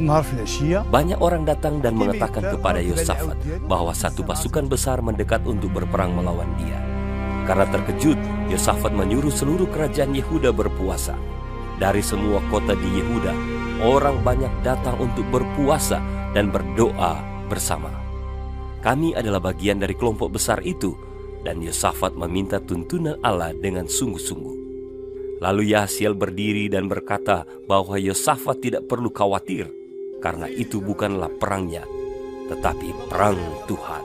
Banyak orang datang dan mengatakan kepada Yosafat bahwa satu pasukan besar mendekat untuk berperang melawan dia. Karena terkejut, Yosafat menyuruh seluruh kerajaan Yehuda berpuasa. Dari semua kota di Yehuda, orang banyak datang untuk berpuasa dan berdoa bersama. Kami adalah bagian dari kelompok besar itu, dan Yosafat meminta tuntunan Allah dengan sungguh-sungguh. Lalu Yahasiel berdiri dan berkata bahwa Yosafat tidak perlu khawatir, karena itu bukanlah perangnya, tetapi perang Tuhan.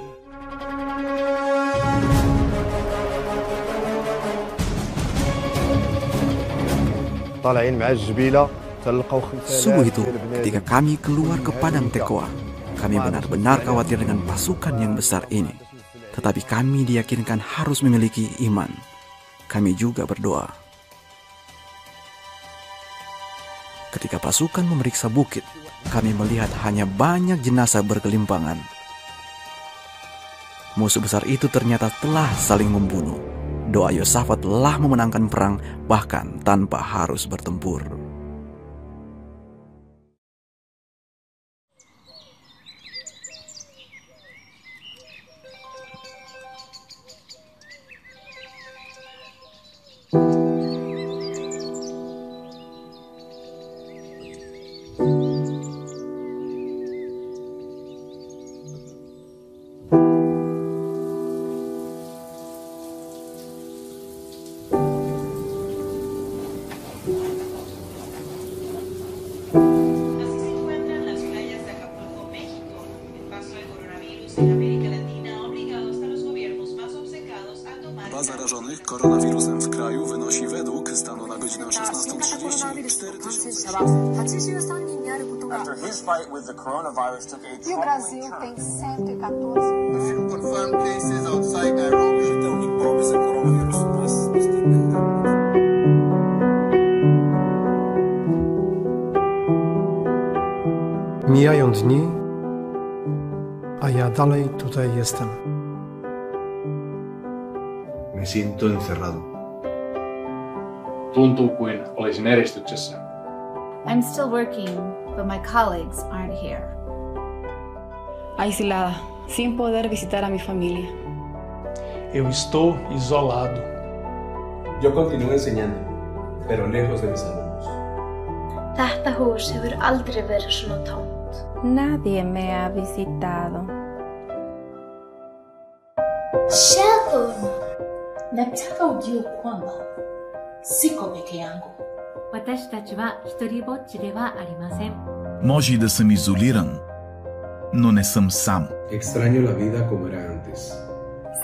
Sungguh itu, ketika kami keluar ke padang Tekoa, kami benar-benar khawatir dengan pasukan yang besar ini. Tetapi kami diyakinkan harus memiliki iman. Kami juga berdoa. Ketika pasukan memeriksa bukit, kami melihat hanya banyak jenazah bergelimpangan. Musuh besar itu ternyata telah saling membunuh. Doa Yosafat telah memenangkan perang, bahkan tanpa harus bertempur. Liczba zarażonych koronawirusem w kraju wynosi według stanu na godzinę 16:30 After his fight with the coronavirus took a E o troubling Brasil turn. tem 114. A few confirmed cases outside Nairobi. Então, impróprio esse coronavírus, mas Mijają dni, a ja dalej tutaj jestem. Me siento encerrado. Tuntuu kuin olisin eristyksessä. I'm still working, but my colleagues aren't here. Aislada, sin poder visitar a mi familia. Eu estou isolado. Yo continúo enseñando, pero lejos de mis alumnos. Þetta hús hefur aldrei verið svona tómt. Nadie me ha visitado. Shadow. Nataka ujue kwamba siko peke yangu. 私たちは一人ぼっちではありません。 Може и да съм изолиран, но не съм сам. Extraño la vida como era antes.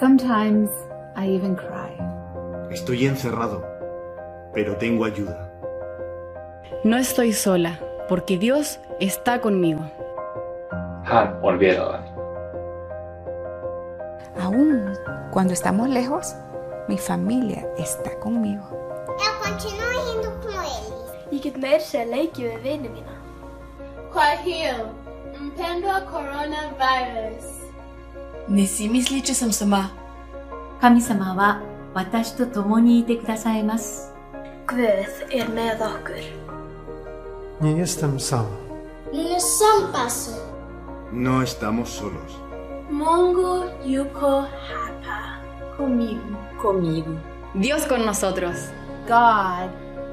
Sometimes I even cry. Estoy encerrado, pero tengo ayuda. No estoy sola, porque Dios está conmigo. Hän on vierelläni. Aún cuando estamos lejos, mi familia está conmigo. Eu continuo rindo com eles. Ég get meira sér leikið við vini mína. Kwa hiyo, mpendwa coronavirus. Nisimysli, že som sama. 神様は私と共にいてくださいます。 Guð með okkur. Nie jestem sam. No som paso. No estamos solos. Mungu yuko hapa. Comigo. Conmigo. Dios con nosotros. God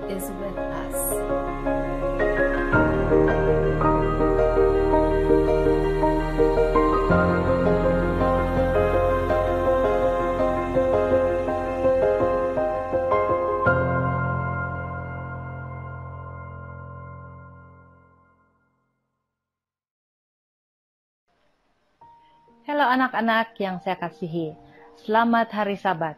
is with us. Halo anak-anak yang saya kasihi, selamat hari Sabat.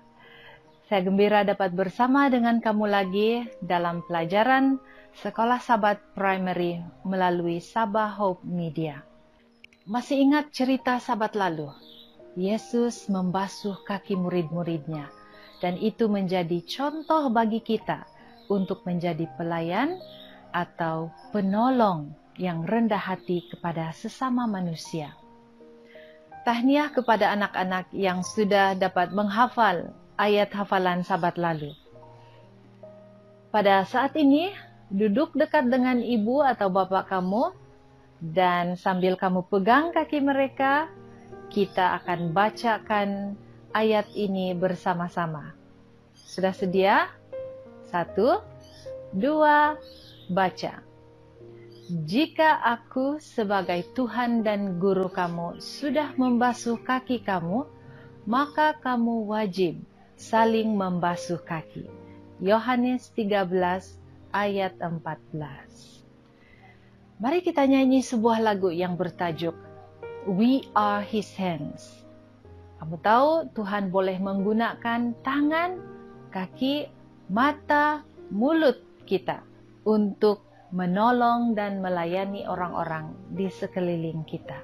Saya gembira dapat bersama dengan kamu lagi dalam pelajaran Sekolah Sabat Primary melalui Sabah Hope Media. Masih ingat cerita Sabat lalu? Yesus membasuh kaki murid-muridnya, dan itu menjadi contoh bagi kita untuk menjadi pelayan atau penolong yang rendah hati kepada sesama manusia. Tahniah kepada anak-anak yang sudah dapat menghafal ayat hafalan Sabat lalu. Pada saat ini, duduk dekat dengan ibu atau bapak kamu, Dan sambil kamu pegang kaki mereka, kita akan bacakan ayat ini bersama-sama. Sudah sedia? 1, 2, baca. Jika aku sebagai Tuhan dan Guru kamu sudah membasuh kaki kamu, maka kamu wajib saling membasuh kaki. Yohanes 13 ayat 14. Mari kita nyanyi sebuah lagu yang bertajuk We Are His Hands. Kamu tahu Tuhan boleh menggunakan tangan, kaki, mata, mulut kita untuk menolong dan melayani orang-orang di sekeliling kita.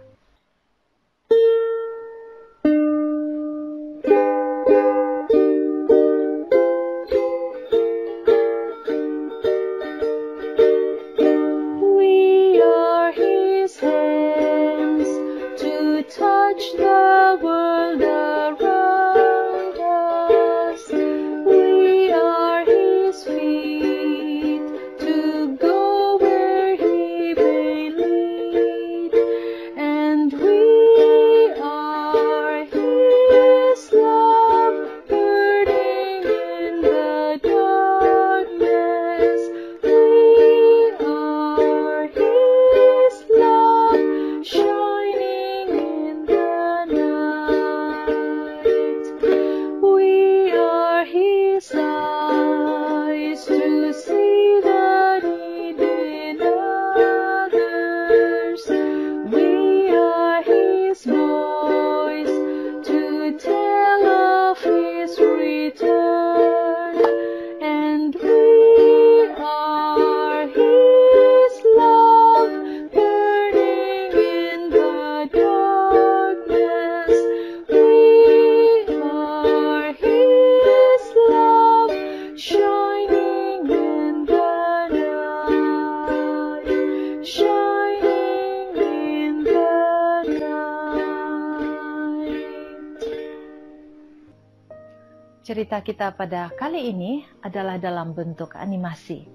Cerita kita pada kali ini adalah dalam bentuk animasi.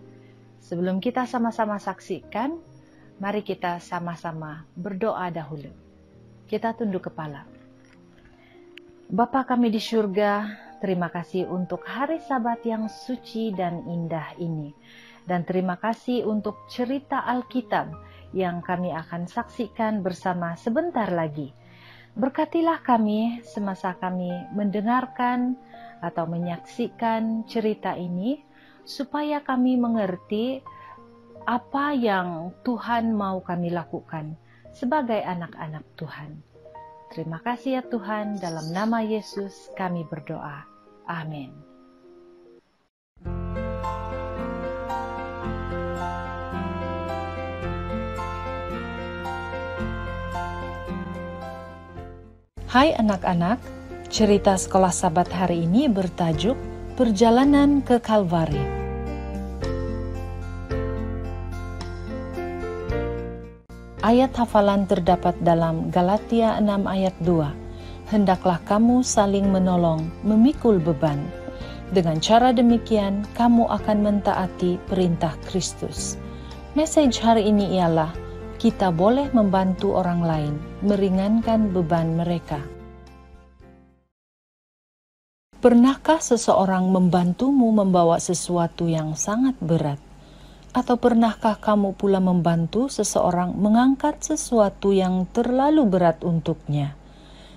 Sebelum kita sama-sama saksikan, mari kita sama-sama berdoa dahulu. Kita tunduk kepala. Bapa kami di surga, terima kasih untuk hari Sabat yang suci dan indah ini. Dan terima kasih untuk cerita Alkitab yang kami akan saksikan bersama sebentar lagi. Berkatilah kami semasa kami mendengarkan atau menyaksikan cerita ini, supaya kami mengerti apa yang Tuhan mau kami lakukan sebagai anak-anak Tuhan. Terima kasih ya Tuhan, dalam nama Yesus kami berdoa. Amin. Hai anak-anak, cerita sekolah Sabat hari ini bertajuk Perjalanan ke Kalvari. Ayat hafalan terdapat dalam Galatia 6 ayat 2. Hendaklah kamu saling menolong, memikul beban. Dengan cara demikian, kamu akan mentaati perintah Kristus. Message hari ini ialah, kita boleh membantu orang lain, meringankan beban mereka. Pernahkah seseorang membantumu membawa sesuatu yang sangat berat? Atau pernahkah kamu pula membantu seseorang mengangkat sesuatu yang terlalu berat untuknya?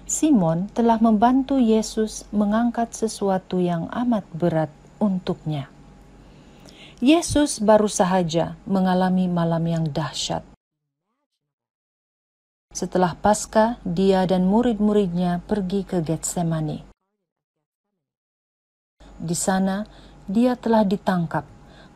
Simon telah membantu Yesus mengangkat sesuatu yang amat berat untuknya. Yesus baru sahaja mengalami malam yang dahsyat. Setelah Paskah, dia dan murid-muridnya pergi ke Getsemani. Di sana, dia telah ditangkap.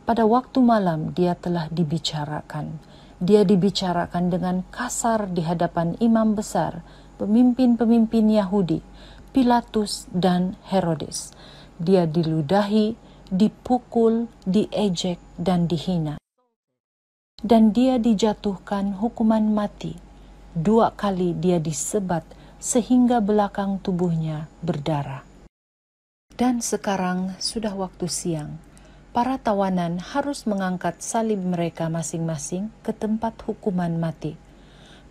Pada waktu malam, dia telah dibicarakan. Dia dibicarakan dengan kasar di hadapan imam besar, pemimpin-pemimpin Yahudi, Pilatus dan Herodes. Dia diludahi, dipukul, diejek, dan dihina. Dan dia dijatuhkan hukuman mati. 2 kali dia disebat sehingga belakang tubuhnya berdarah. Dan sekarang sudah waktu siang. Para tawanan harus mengangkat salib mereka masing-masing ke tempat hukuman mati.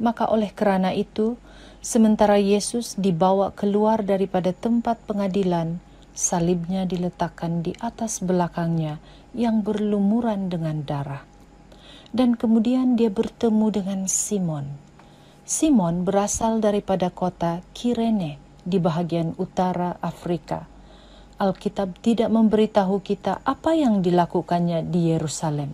Maka oleh kerana itu, sementara Yesus dibawa keluar daripada tempat pengadilan, salibnya diletakkan di atas belakangnya yang berlumuran dengan darah. Dan kemudian dia bertemu dengan Simon. Simon berasal daripada kota Kirene di bahagian utara Afrika. Alkitab tidak memberitahu kita apa yang dilakukannya di Yerusalem.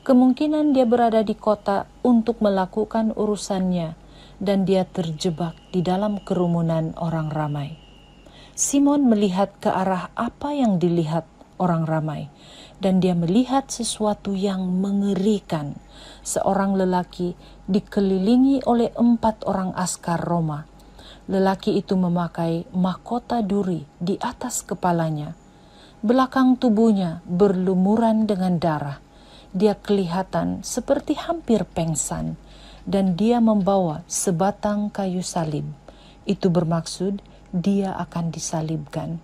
Kemungkinan dia berada di kota untuk melakukan urusannya dan dia terjebak di dalam kerumunan orang ramai. Simon melihat ke arah apa yang dilihat orang ramai dan dia melihat sesuatu yang mengerikan. Seorang lelaki dikelilingi oleh 4 orang askar Roma. Lelaki itu memakai mahkota duri di atas kepalanya. Belakang tubuhnya berlumuran dengan darah. Dia kelihatan seperti hampir pengsan dan dia membawa sebatang kayu salib. Itu bermaksud dia akan disalibkan.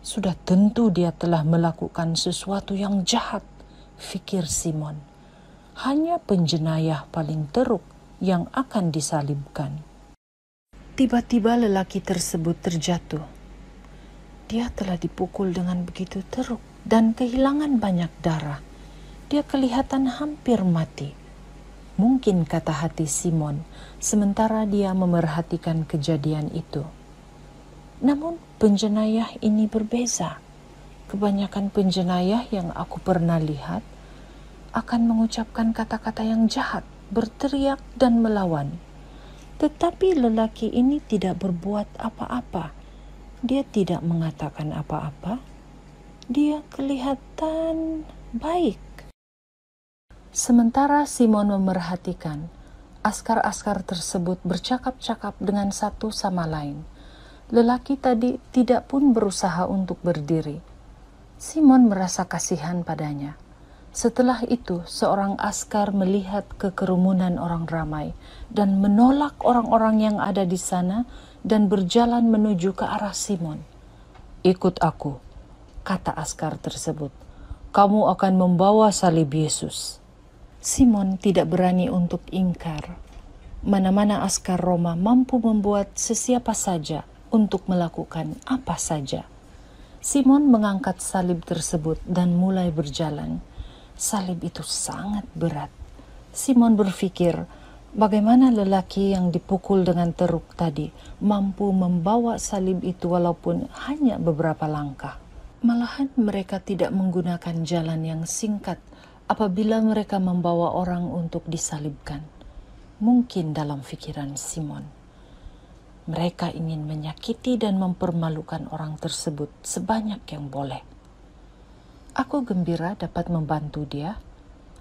Sudah tentu dia telah melakukan sesuatu yang jahat, fikir Simon. Hanya penjenayah paling teruk yang akan disalibkan. Tiba-tiba lelaki tersebut terjatuh. Dia telah dipukul dengan begitu teruk dan kehilangan banyak darah. Dia kelihatan hampir mati. Mungkin, kata hati Simon, sementara dia memerhatikan kejadian itu. Namun penjenayah ini berbeza. Kebanyakan penjenayah yang aku pernah lihat akan mengucapkan kata-kata yang jahat, berteriak dan melawan. Tetapi lelaki ini tidak berbuat apa-apa. Dia tidak mengatakan apa-apa. Dia kelihatan baik. Sementara Simon memerhatikan, askar-askar tersebut bercakap-cakap dengan satu sama lain. Lelaki tadi tidak pun berusaha untuk berdiri. Simon merasa kasihan padanya. Setelah itu, seorang askar melihat ke kerumunan orang ramai dan menolak orang-orang yang ada di sana dan berjalan menuju ke arah Simon. "Ikut aku," kata askar tersebut. "Kamu akan membawa salib Yesus." Simon tidak berani untuk ingkar. Mana-mana askar Roma mampu membuat sesiapa saja untuk melakukan apa saja. Simon mengangkat salib tersebut dan mulai berjalan. Salib itu sangat berat. Simon berpikir, bagaimana lelaki yang dipukul dengan teruk tadi mampu membawa salib itu walaupun hanya beberapa langkah. Malahan mereka tidak menggunakan jalan yang singkat apabila mereka membawa orang untuk disalibkan. Mungkin dalam pikiran Simon, mereka ingin menyakiti dan mempermalukan orang tersebut sebanyak yang boleh. Aku gembira dapat membantu dia.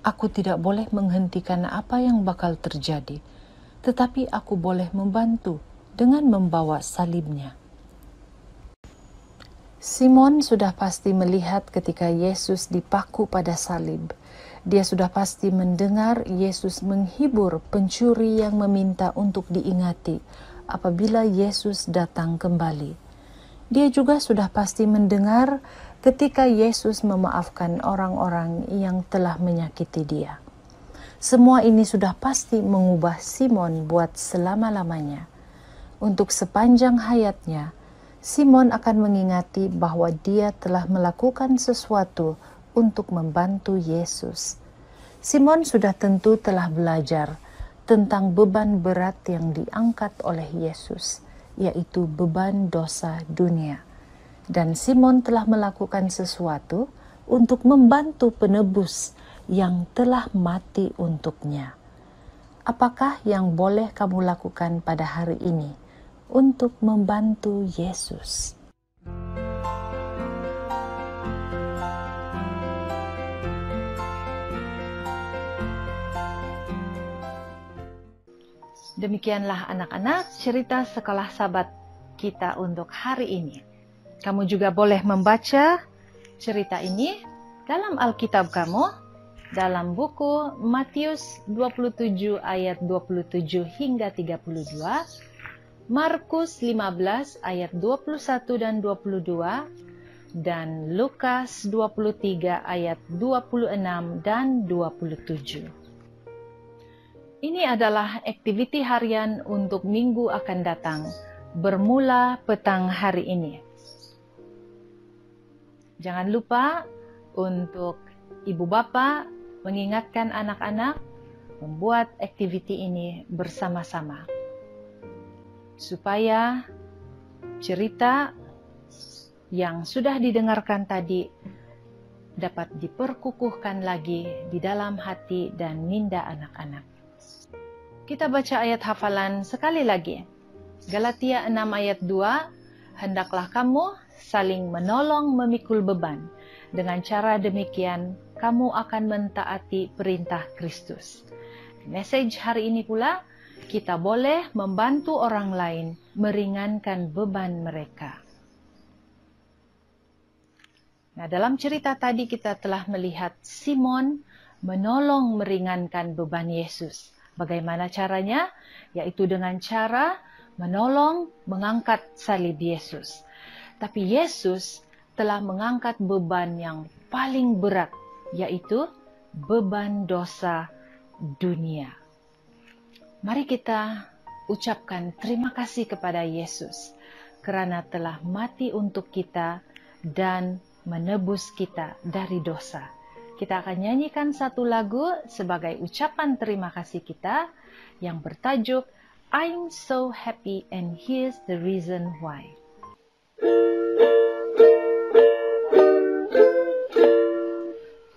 Aku tidak boleh menghentikan apa yang bakal terjadi, tetapi aku boleh membantu dengan membawa salibnya. Simon sudah pasti melihat ketika Yesus dipaku pada salib. Dia sudah pasti mendengar Yesus menghibur pencuri yang meminta untuk diingati apabila Yesus datang kembali. Dia juga sudah pasti mendengar ketika Yesus memaafkan orang-orang yang telah menyakiti dia. Semua ini sudah pasti mengubah Simon buat selama-lamanya. Untuk sepanjang hayatnya, Simon akan mengingati bahwa dia telah melakukan sesuatu untuk membantu Yesus. Simon sudah tentu telah belajar tentang beban berat yang diangkat oleh Yesus, yaitu beban dosa dunia. Dan Simon telah melakukan sesuatu untuk membantu penebus yang telah mati untuknya. Apakah yang boleh kamu lakukan pada hari ini untuk membantu Yesus? Demikianlah anak-anak cerita sekolah Sabat kita untuk hari ini. Kamu juga boleh membaca cerita ini dalam Alkitab kamu, dalam buku Matius 27 ayat 27 hingga 32, Markus 15 ayat 21 dan 22, dan Lukas 23 ayat 26 dan 27. Ini adalah aktiviti harian untuk minggu akan datang, bermula petang hari ini. Jangan lupa untuk ibu bapa mengingatkan anak-anak membuat aktiviti ini bersama-sama, supaya cerita yang sudah didengarkan tadi dapat diperkukuhkan lagi di dalam hati dan minda anak-anak. Kita baca ayat hafalan sekali lagi. Galatia 6 ayat 2, hendaklah kamu saling menolong memikul beban. Dengan cara demikian, kamu akan mentaati perintah Kristus. Message hari ini pula, kita boleh membantu orang lain meringankan beban mereka. Nah, dalam cerita tadi kita telah melihat Simon menolong meringankan beban Yesus. Bagaimana caranya? Yaitu dengan cara menolong mengangkat salib Yesus. Tapi Yesus telah mengangkat beban yang paling berat, yaitu beban dosa dunia. Mari kita ucapkan terima kasih kepada Yesus karena telah mati untuk kita dan menebus kita dari dosa. Kita akan nyanyikan satu lagu sebagai ucapan terima kasih kita yang bertajuk I'm So Happy and Here's the Reason Why.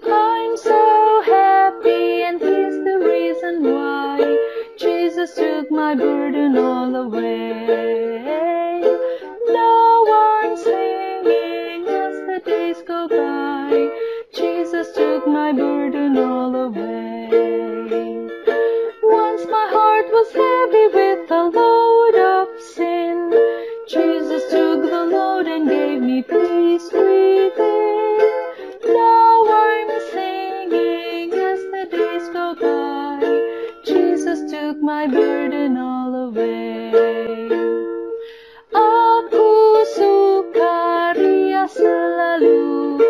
I'm so happy and here's the reason why Jesus took my burden all away. Now I'm singing as the days go by. Jesus took my burden all away. Once my heart was heavy with a load of sin. Jesus took the load and gave me peace within. Now I'm singing as the days go by. Jesus took my burden all away. Aku sukaria selalu.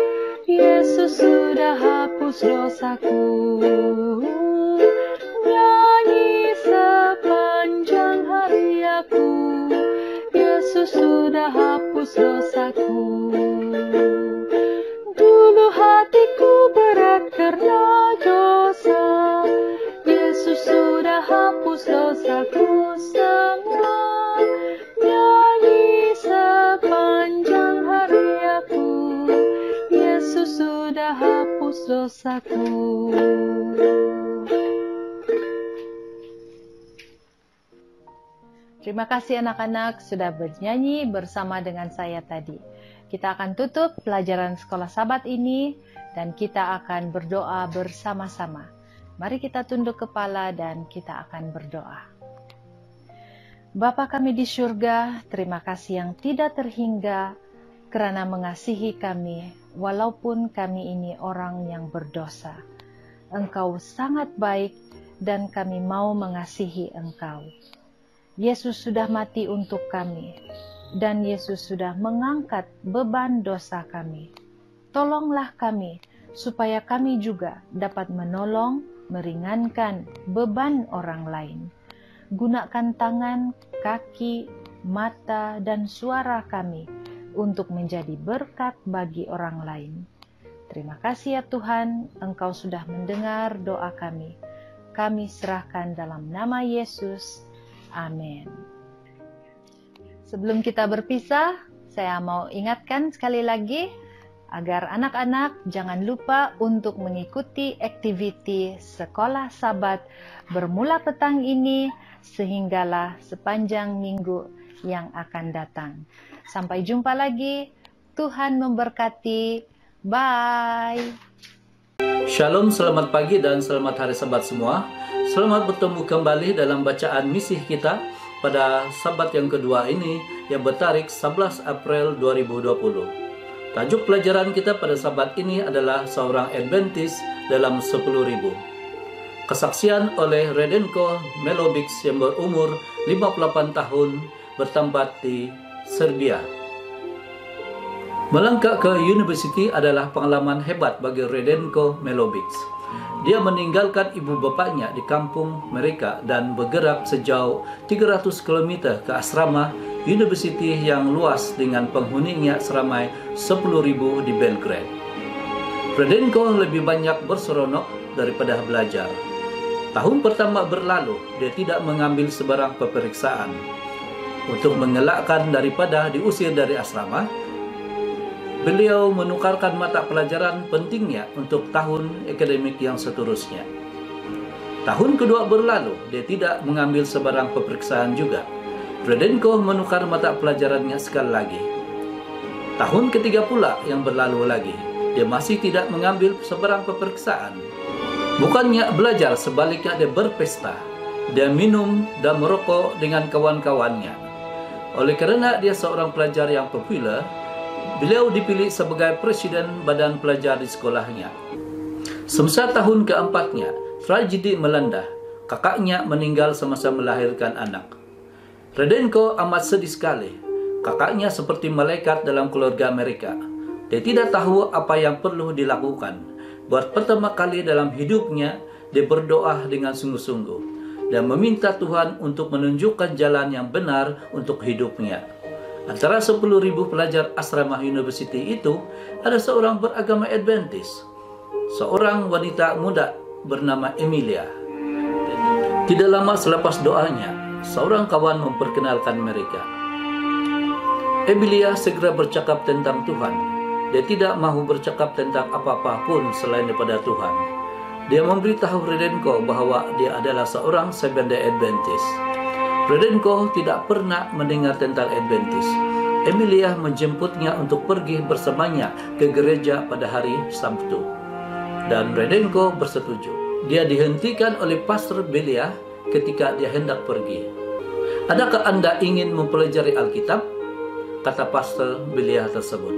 Yesus sudah hapus dosaku. Nyanyi sepanjang hari aku. Yesus sudah hapus dosaku. Dulu hatiku berat karena dosa. Yesus sudah hapus dosaku semua. Nyanyi sepanjang hari aku. Yesus sudah hapus dosaku. Terima kasih anak-anak sudah bernyanyi bersama dengan saya tadi. Kita akan tutup pelajaran sekolah Sabat ini dan kita akan berdoa bersama-sama. Mari kita tunduk kepala dan kita akan berdoa. Bapa kami di surga, terima kasih yang tidak terhingga karena mengasihi kami walaupun kami ini orang yang berdosa. Engkau sangat baik dan kami mau mengasihi Engkau. Yesus sudah mati untuk kami dan Yesus sudah mengangkat beban dosa kami. Tolonglah kami supaya kami juga dapat menolong, meringankan beban orang lain. Gunakan tangan, kaki, mata, dan suara kami untuk menjadi berkat bagi orang lain. Terima kasih ya Tuhan, Engkau sudah mendengar doa kami. Kami serahkan dalam nama Yesus. Amin. Sebelum kita berpisah, saya mau ingatkan sekali lagi agar anak-anak jangan lupa untuk mengikuti aktiviti sekolah Sabat bermula petang ini sehinggalah sepanjang minggu yang akan datang. Sampai jumpa lagi. Tuhan memberkati. Bye. Shalom, selamat pagi dan selamat hari Sabat semua. Selamat bertemu kembali dalam bacaan misi kita pada Sabat yang kedua ini yang bertarikh 11 April 2020. Tajuk pelajaran kita pada Sabat ini adalah seorang Adventis dalam 10.000. Kesaksian oleh Radenko Melovic yang berumur 58 tahun bertempat di Serbia. Melangkah ke university adalah pengalaman hebat bagi Radenko Melovic. Dia meninggalkan ibu bapaknya di kampung mereka dan bergerak sejauh 300 km ke asrama universiti yang luas dengan penghuninya seramai 10.000 di Belgrade. Radenko lebih banyak berseronok daripada belajar. Tahun pertama berlalu, dia tidak mengambil sebarang peperiksaan. Untuk mengelakkan daripada diusir dari asrama, beliau menukarkan mata pelajaran pentingnya untuk tahun akademik yang seterusnya. Tahun kedua berlalu, dia tidak mengambil sebarang peperiksaan juga. Radenko menukar mata pelajarannya sekali lagi. Tahun ketiga pula yang berlalu lagi, dia masih tidak mengambil sebarang peperiksaan. Bukannya belajar, sebaliknya dia berpesta. Dia minum dan merokok dengan kawan-kawannya. Oleh karena dia seorang pelajar yang populer, beliau dipilih sebagai presiden badan pelajar di sekolahnya. Semasa tahun keempatnya, tragedi melanda. Kakaknya meninggal semasa melahirkan anak. Radenko amat sedih sekali. Kakaknya seperti malaikat dalam keluarga mereka. Dia tidak tahu apa yang perlu dilakukan. Buat pertama kali dalam hidupnya, dia berdoa dengan sungguh-sungguh dan meminta Tuhan untuk menunjukkan jalan yang benar untuk hidupnya. Antara 10.000 pelajar asrama university itu, ada seorang beragama Adventist, seorang wanita muda bernama Emilia. Tidak lama selepas doanya, seorang kawan memperkenalkan mereka. Emilia segera bercakap tentang Tuhan. Dia tidak mahu bercakap tentang apa-apa pun selain daripada Tuhan. Dia memberitahu Radenko bahwa dia adalah seorang Seventh-day Adventist. Radenko tidak pernah mendengar tentang Adventist. Emilia menjemputnya untuk pergi bersamanya ke gereja pada hari Sabtu. Dan Radenko bersetuju. Dia dihentikan oleh Pastor Belia ketika dia hendak pergi. "Adakah Anda ingin mempelajari Alkitab?" kata Pastor Belia tersebut.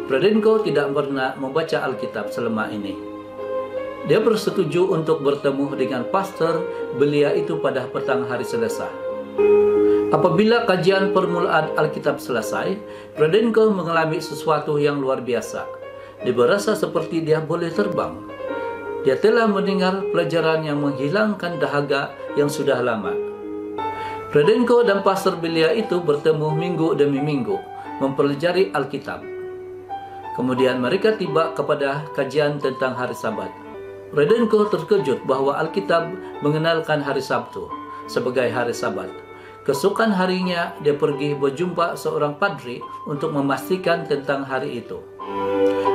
Radenko tidak pernah membaca Alkitab selama ini. Dia bersetuju untuk bertemu dengan Pastor Belia itu pada petang hari Selasa. Apabila kajian permulaan Alkitab selesai, Radenko mengalami sesuatu yang luar biasa. Dia berasa seperti dia boleh terbang. Dia telah mendengar pelajaran yang menghilangkan dahaga yang sudah lama. Radenko dan Pastor Belia itu bertemu minggu demi minggu, mempelajari Alkitab. Kemudian mereka tiba kepada kajian tentang hari Sabat. Radenko terkejut bahwa Alkitab mengenalkan hari Sabtu sebagai hari Sabat. Keesokan harinya dia pergi berjumpa seorang padri untuk memastikan tentang hari itu.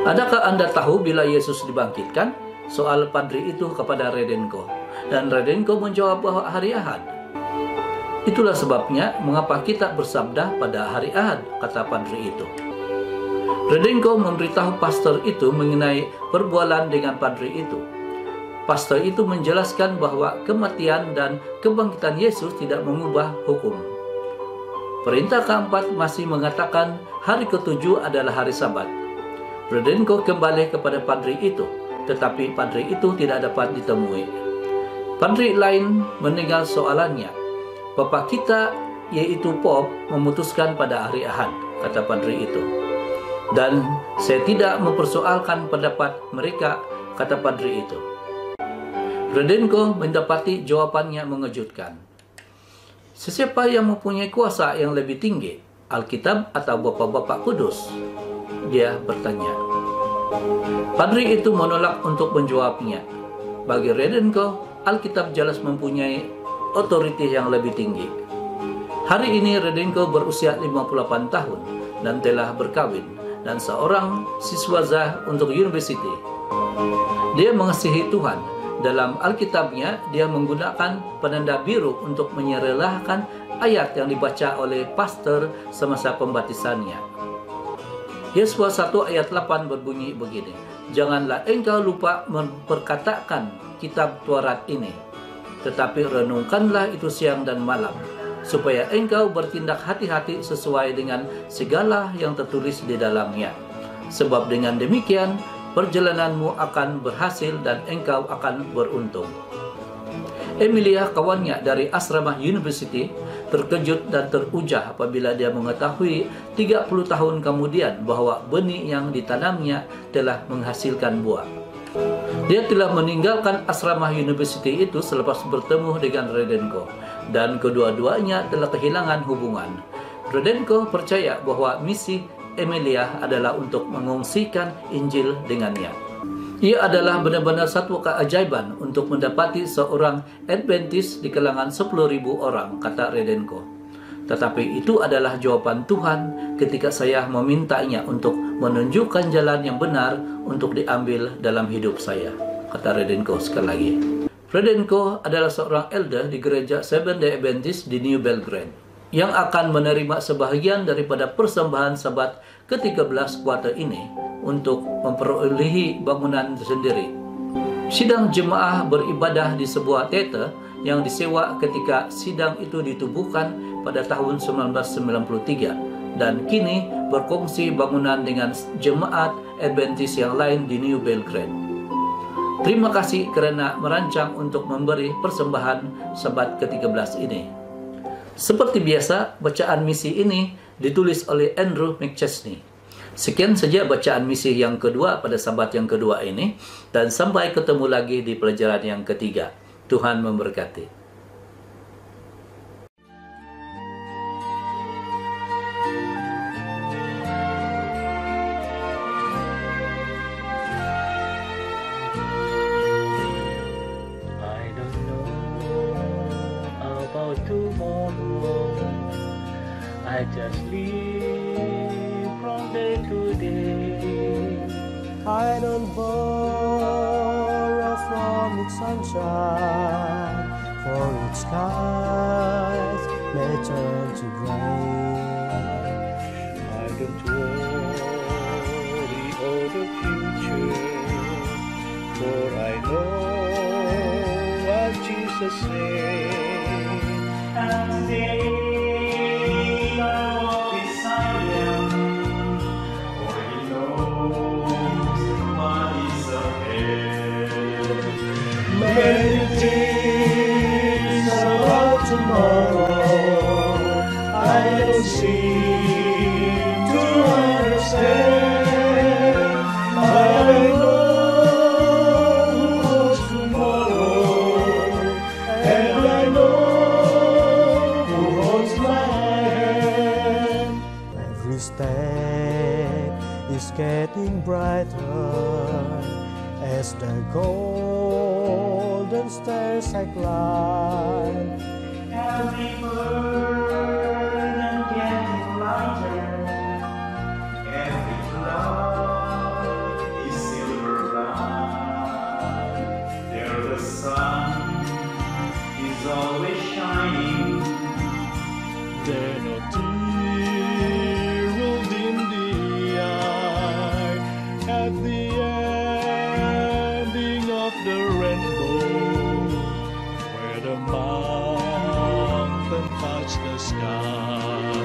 "Adakah Anda tahu bila Yesus dibangkitkan?" soal padri itu kepada Radenko. Dan Radenko menjawab bahwa hari Ahad. "Itulah sebabnya mengapa kita bersabda pada hari Ahad," kata padri itu. Radenko memberitahu pastor itu mengenai perbualan dengan padri itu. Pastor itu menjelaskan bahwa kematian dan kebangkitan Yesus tidak mengubah hukum. Perintah keempat masih mengatakan hari ketujuh adalah hari Sabat. Radenko kembali kepada padri itu, tetapi padri itu tidak dapat ditemui. Padri lain mendengar soalannya. "Bapak kita, yaitu Pop, memutuskan pada hari Ahad," kata padri itu. "Dan saya tidak mempersoalkan pendapat mereka," kata padri itu. Radenko mendapati jawabannya mengejutkan. "Sesiapa yang mempunyai kuasa yang lebih tinggi, Alkitab atau Bapak-Bapak Kudus?" dia bertanya. Padri itu menolak untuk menjawabnya. Bagi Radenko, Alkitab jelas mempunyai otoritas yang lebih tinggi. Hari ini Radenko berusia 58 tahun dan telah berkawin dan seorang siswaza untuk university. Dia mengasihi Tuhan. Dalam Alkitabnya, dia menggunakan penanda biru untuk menyerelahkan ayat yang dibaca oleh pastor semasa pembaptisannya. Yesua 1 ayat 8 berbunyi begini, "Janganlah engkau lupa memperkatakan kitab Taurat ini, tetapi renungkanlah itu siang dan malam, supaya engkau bertindak hati-hati sesuai dengan segala yang tertulis di dalamnya. Sebab dengan demikian, perjalananmu akan berhasil dan engkau akan beruntung." Emilia, kawannya dari asrama university, terkejut dan teruja apabila dia mengetahui 30 tahun kemudian bahwa benih yang ditanamnya telah menghasilkan buah. Dia telah meninggalkan asrama university itu selepas bertemu dengan Rudenko, dan kedua-duanya telah kehilangan hubungan. Rudenko percaya bahwa misi Emilia adalah untuk mengungsikan Injil dengannya. Ia adalah benar-benar satu keajaiban untuk mendapati seorang Adventis di kalangan 10.000 orang, kata Rudenko. Tetapi itu adalah jawaban Tuhan ketika saya memintanya untuk menunjukkan jalan yang benar untuk diambil dalam hidup saya, kata Rudenko sekali lagi. Rudenko adalah seorang elder di gereja Seventh-day Adventist di New Belgrade yang akan menerima sebahagian daripada persembahan Sabat ke-13 kuartal ini untuk memperolehi bangunan sendiri. Sidang jemaah beribadah di sebuah teater yang disewa ketika sidang itu ditubuhkan pada tahun 1993 dan kini berkongsi bangunan dengan jemaat Adventist yang lain di New Belgrade. Terima kasih kerana merancang untuk memberi persembahan Sabat ke-13 ini. Seperti biasa, bacaan misi ini ditulis oleh Andrew McChesney. Sekian saja bacaan misi yang kedua pada Sabat yang kedua ini, dan sampai ketemu lagi di pelajaran yang ketiga. Tuhan memberkati. I just live from day to day. I don't borrow from its sunshine, for its skies may turn to gray. I don't worry of the future, for I know what Jesus said. And today many things about tomorrow I don't seem to understand, but I know who holds tomorrow, and I know who holds my hand. Every step is getting brighter as the golden stairs I climb. Every burden getting lighter, every cloud is silver light. There the sun is always shining, there no tear will dim the eye at the the rainbow, where the mountain touch the sky.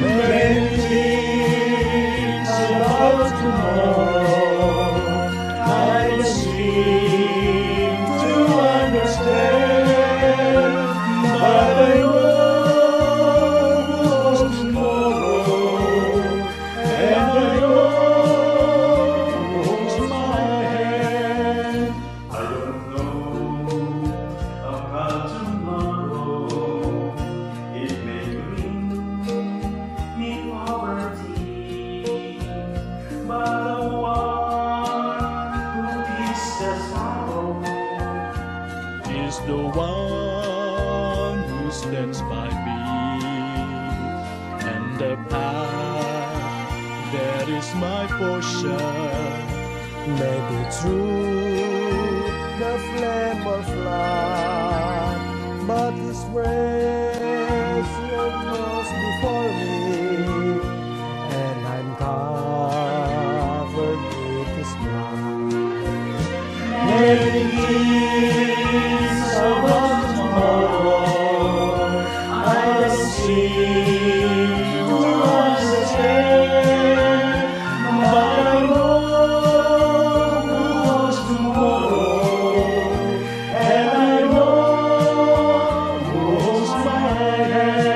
Many things about tomorrow I don't seem to understand, but I know who holds tomorrow, and I know who holds my hand. The one who stands by me, and the path that is my portion may be through the flame or flood, but His grace goes before me, and I'm covered with His blood. Many things about tomorrow I don't seem to understand, but I know who holds tomorrow, and I know who holds my hand.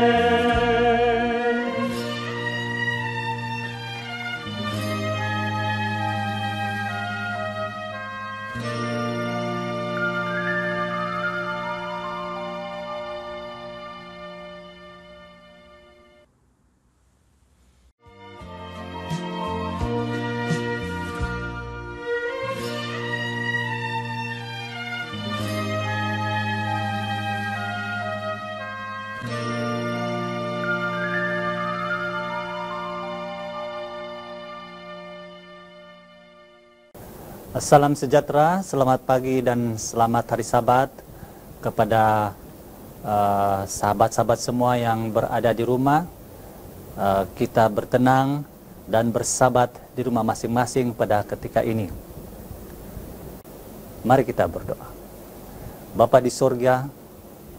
Salam sejahtera, selamat pagi dan selamat hari Sabat kepada sahabat-sahabat semua yang berada di rumah. Kita bertenang dan bersabat di rumah masing-masing pada ketika ini. Mari kita berdoa. Bapa di sorga,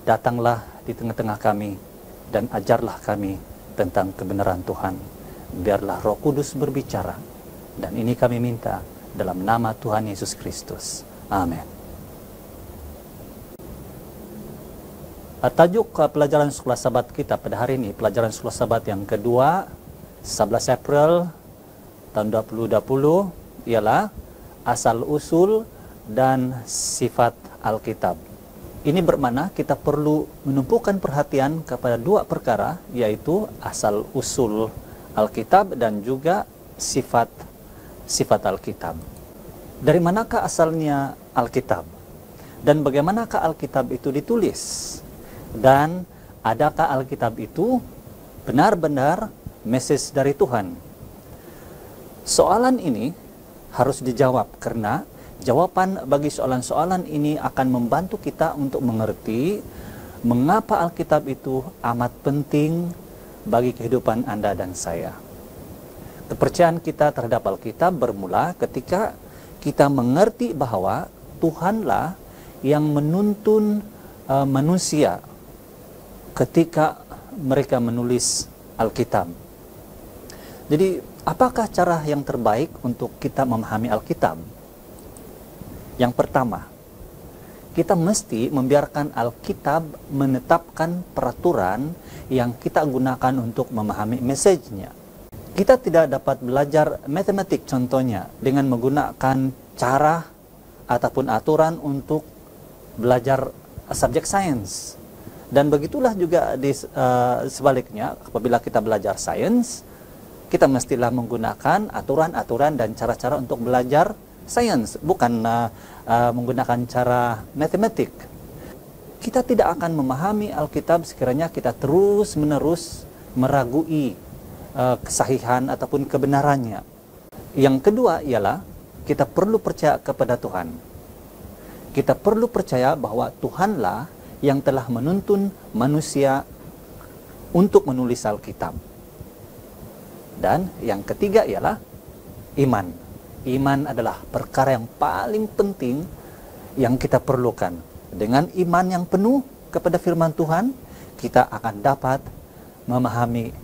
datanglah di tengah-tengah kami dan ajarlah kami tentang kebenaran Tuhan. Biarlah Roh Kudus berbicara, dan ini kami minta dalam nama Tuhan Yesus Kristus. Amin. Tajuk pelajaran sekolah Sabat kita pada hari ini, pelajaran sekolah Sabat yang kedua, 11 April tahun 2020, ialah asal-usul dan sifat Alkitab. Ini bermakna kita perlu menumpukan perhatian kepada dua perkara, yaitu asal-usul Alkitab dan juga sifat Alkitab. Dari manakah asalnya Alkitab? Dan bagaimanakah Alkitab itu ditulis? Dan adakah Alkitab itu benar-benar message dari Tuhan? Soalan ini harus dijawab, karena jawaban bagi soalan-soalan ini akan membantu kita untuk mengerti mengapa Alkitab itu amat penting bagi kehidupan Anda dan saya. Kepercayaan kita terhadap Alkitab bermula ketika kita mengerti bahwa Tuhanlah yang menuntun manusia ketika mereka menulis Alkitab. Jadi, apakah cara yang terbaik untuk kita memahami Alkitab? Yang pertama, kita mesti membiarkan Alkitab menetapkan peraturan yang kita gunakan untuk memahami message-nya. Kita tidak dapat belajar matematik contohnya dengan menggunakan cara ataupun aturan untuk belajar subjek sains. Dan begitulah juga sebaliknya, apabila kita belajar sains, kita mestilah menggunakan aturan-aturan dan cara-cara untuk belajar sains, bukan menggunakan cara matematik. Kita tidak akan memahami Alkitab sekiranya kita terus-menerus meragui kesahihan ataupun kebenarannya. Yang kedua ialah kita perlu percaya kepada Tuhan. Kita perlu percaya bahwa Tuhanlah yang telah menuntun manusia untuk menulis Alkitab. Dan yang ketiga ialah iman. Iman adalah perkara yang paling penting yang kita perlukan. Dengan iman yang penuh kepada firman Tuhan, kita akan dapat memahami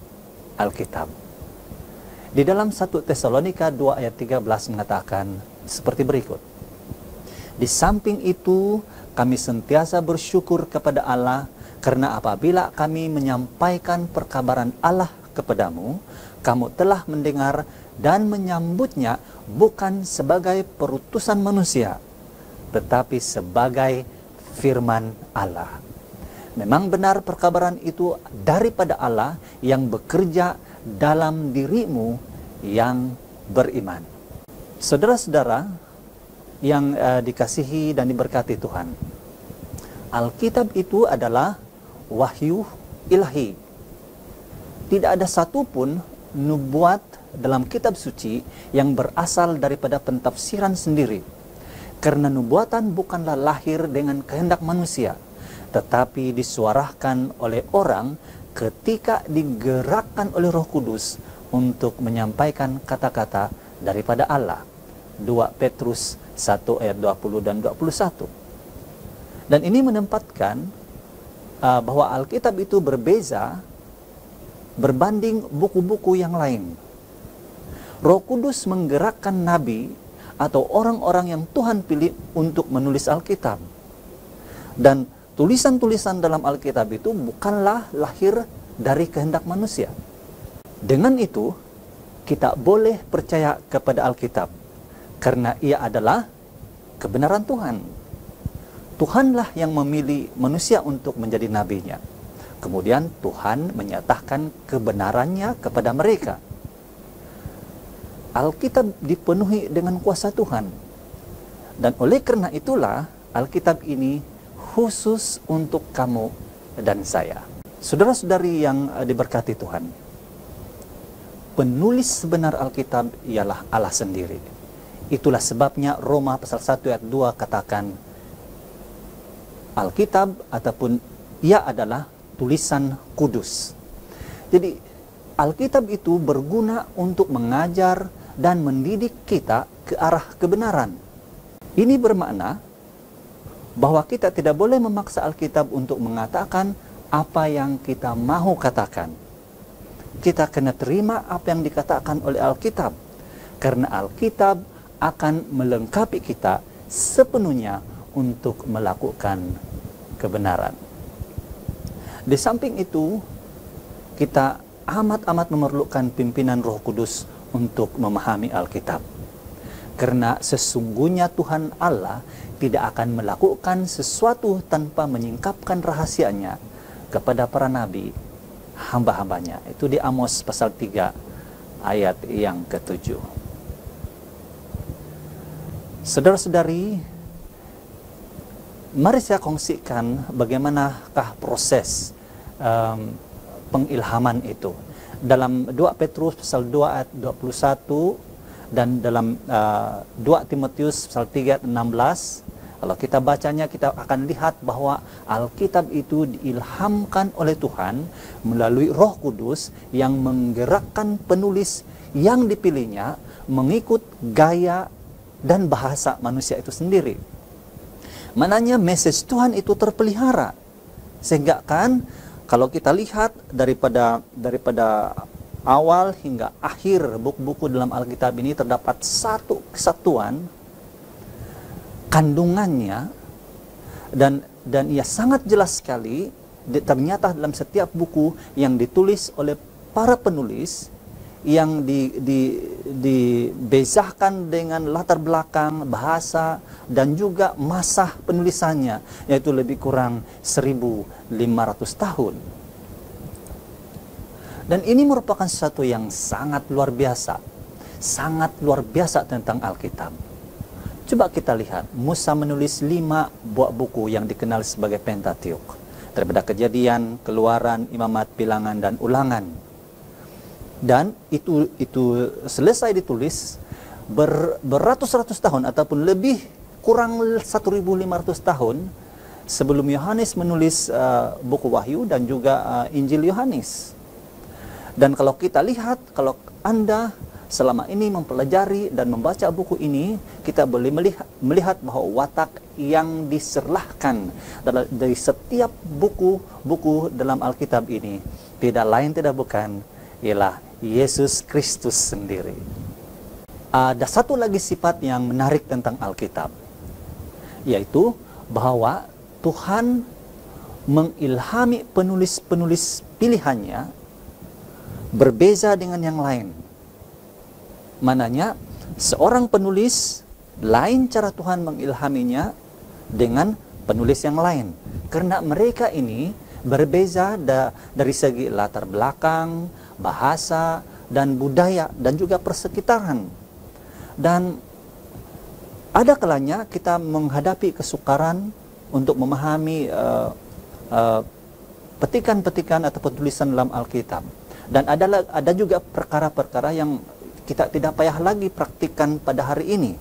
Alkitab. Di dalam 1 Tesalonika 2 ayat 13 mengatakan seperti berikut. Di samping itu, kami sentiasa bersyukur kepada Allah karena apabila kami menyampaikan perkabaran Allah kepadamu, kamu telah mendengar dan menyambutnya bukan sebagai perutusan manusia, tetapi sebagai firman Allah. Memang benar perkabaran itu daripada Allah yang bekerja dalam dirimu yang beriman. Saudara-saudara yang dikasihi dan diberkati Tuhan, Alkitab itu adalah wahyu ilahi. Tidak ada satupun nubuat dalam kitab suci yang berasal daripada pentafsiran sendiri, karena nubuatan bukanlah lahir dengan kehendak manusia, tetapi disuarakan oleh orang ketika digerakkan oleh Roh Kudus untuk menyampaikan kata-kata daripada Allah. 2 Petrus 1 ayat 20 dan 21. Dan ini menempatkan bahwa Alkitab itu berbeza berbanding buku-buku yang lain. Roh Kudus menggerakkan nabi atau orang-orang yang Tuhan pilih untuk menulis Alkitab. Dan tulisan-tulisan dalam Alkitab itu bukanlah lahir dari kehendak manusia. Dengan itu, kita boleh percaya kepada Alkitab, karena ia adalah kebenaran Tuhan. Tuhanlah yang memilih manusia untuk menjadi nabinya. Kemudian Tuhan menyatakan kebenarannya kepada mereka. Alkitab dipenuhi dengan kuasa Tuhan. Dan oleh karena itulah, Alkitab ini khusus untuk kamu dan saya. Saudara-saudari yang diberkati Tuhan, penulis sebenar Alkitab ialah Allah sendiri. Itulah sebabnya Roma pasal 1 ayat 2 katakan Alkitab ataupun ia adalah tulisan kudus. Jadi Alkitab itu berguna untuk mengajar dan mendidik kita ke arah kebenaran. Ini bermakna bahwa kita tidak boleh memaksa Alkitab untuk mengatakan apa yang kita mau katakan. Kita kena terima apa yang dikatakan oleh Alkitab, karena Alkitab akan melengkapi kita sepenuhnya untuk melakukan kebenaran. Di samping itu, kita amat-amat memerlukan pimpinan Roh Kudus untuk memahami Alkitab. Karena sesungguhnya Tuhan Allah tidak akan melakukan sesuatu tanpa menyingkapkan rahasianya kepada para nabi, hamba-hambanya. Itu di Amos pasal 3 ayat yang ke-7. Saudara-saudari, mari saya kongsikan bagaimanakah proses pengilhaman itu. Dalam 2 Petrus pasal 2 ayat 21 dan dalam 2 Timotius pasal 3 ayat 16, kalau kita bacanya kita akan lihat bahwa Alkitab itu diilhamkan oleh Tuhan melalui Roh Kudus yang menggerakkan penulis yang dipilihnya mengikut gaya dan bahasa manusia itu sendiri. Mananya message Tuhan itu terpelihara, sehingga kan kalau kita lihat daripada awal hingga akhir buku-buku dalam Alkitab ini terdapat satu kesatuan kandungannya, dan ia sangat jelas sekali ternyata dalam setiap buku yang ditulis oleh para penulis yang dibezahkan dengan latar belakang, bahasa, dan juga masa penulisannya, yaitu lebih kurang 1500 tahun. Dan ini merupakan sesuatu yang sangat luar biasa tentang Alkitab. Coba kita lihat, Musa menulis 5 buah buku yang dikenal sebagai Pentateuch, daripada Kejadian, Keluaran, Imamat, Bilangan, dan Ulangan. Dan itu selesai ditulis beratus-ratus tahun ataupun lebih kurang 1500 tahun sebelum Yohanes menulis buku Wahyu dan juga Injil Yohanes. Dan kalau kita lihat, kalau Anda selama ini mempelajari dan membaca buku ini, kita boleh melihat bahwa watak yang diserlahkan dari setiap buku dalam Alkitab ini tidak lain tidak bukan ialah Yesus Kristus sendiri. Ada satu lagi sifat yang menarik tentang Alkitab, yaitu bahwa Tuhan mengilhami penulis-penulis pilihannya berbeza dengan yang lain. Mananya seorang penulis lain cara Tuhan mengilhaminya dengan penulis yang lain, karena mereka ini berbeza dari segi latar belakang, bahasa, dan budaya, dan juga persekitaran. Dan ada kalanya kita menghadapi kesukaran untuk memahami petikan-petikan atau tulisan dalam Alkitab. Dan ada juga perkara-perkara yang kita tidak payah lagi praktikkan pada hari ini.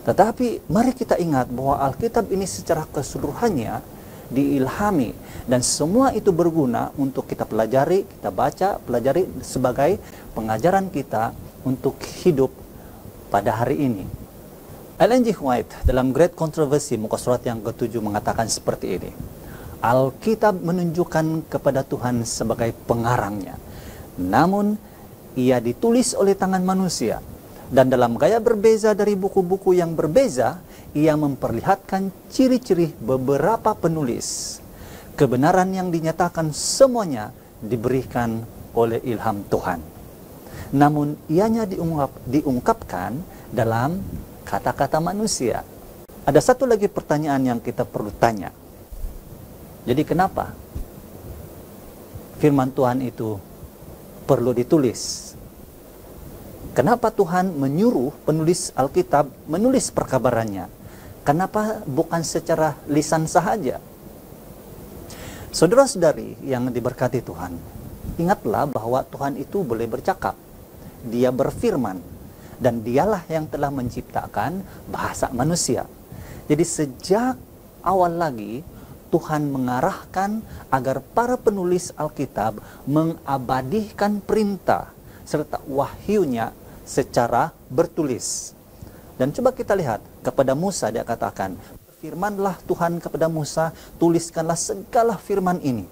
Tetapi mari kita ingat bahwa Alkitab ini secara keseluruhannya diilhami, dan semua itu berguna untuk kita pelajari, kita baca, pelajari sebagai pengajaran kita untuk hidup pada hari ini. Ellen G. White dalam Great Controversy muka surat yang ke-7 mengatakan seperti ini: Alkitab menunjukkan kepada Tuhan sebagai pengarangnya, namun ia ditulis oleh tangan manusia, dan dalam gaya berbeza dari buku-buku yang berbeza, ia memperlihatkan ciri-ciri beberapa penulis. Kebenaran yang dinyatakan semuanya diberikan oleh ilham Tuhan, namun ianya diungkapkan dalam kata-kata manusia. Ada satu lagi pertanyaan yang kita perlu tanya. Jadi kenapa firman Tuhan itu perlu ditulis? Kenapa Tuhan menyuruh penulis Alkitab menulis perkabarannya? Kenapa bukan secara lisan sahaja? Saudara-saudari yang diberkati Tuhan, ingatlah bahwa Tuhan itu boleh bercakap. Dia berfirman. Dan dialah yang telah menciptakan bahasa manusia. Jadi sejak awal lagi Tuhan mengarahkan agar para penulis Alkitab mengabadikan perintah serta wahyunya secara bertulis. Dan coba kita lihat, kepada Musa dia katakan, "Firmanlah Tuhan kepada Musa, tuliskanlah segala firman ini."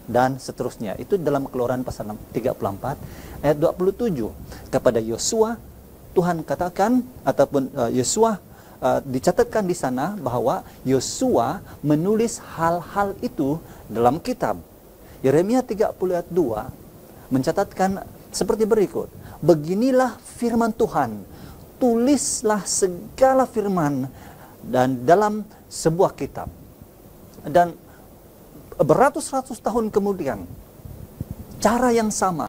Dan seterusnya. Itu dalam Keluaran pasal 34 ayat 27. Kepada Yosua Tuhan katakan, ataupun Yosua dicatatkan di sana bahwa Yosua menulis hal-hal itu dalam kitab. Yeremia 30 ayat 2 mencatatkan seperti berikut. "Beginilah firman Tuhan, tulislah segala firman dan dalam sebuah kitab." Dan beratus-ratus tahun kemudian, cara yang sama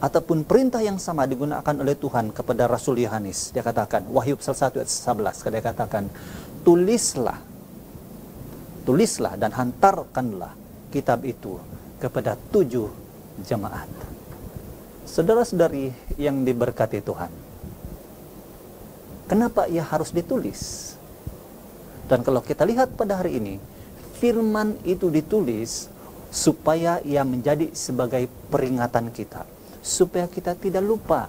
ataupun perintah yang sama digunakan oleh Tuhan kepada Rasul Yohanes. Dia katakan, Wahyu pasal 1 ayat 11, dia katakan, tulislah dan hantarkanlah kitab itu kepada 7 jemaat. Saudara-saudari yang diberkati Tuhan, kenapa ia harus ditulis? Dan kalau kita lihat pada hari ini, firman itu ditulis supaya ia menjadi sebagai peringatan kita, supaya kita tidak lupa.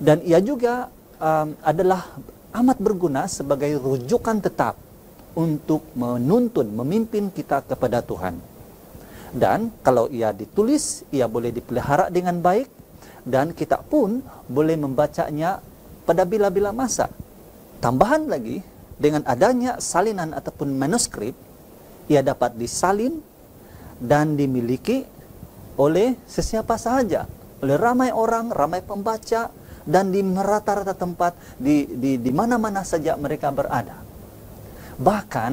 Dan ia juga adalah amat berguna sebagai rujukan tetap untuk menuntun, memimpin kita kepada Tuhan. Dan kalau ia ditulis, ia boleh dipelihara dengan baik, dan kita pun boleh membacanya pada bila-bila masa. Tambahan lagi, dengan adanya salinan ataupun manuskrip, ia dapat disalin dan dimiliki oleh sesiapa sahaja, oleh ramai orang, ramai pembaca, dan di rata-rata tempat, di mana-mana saja mereka berada. Bahkan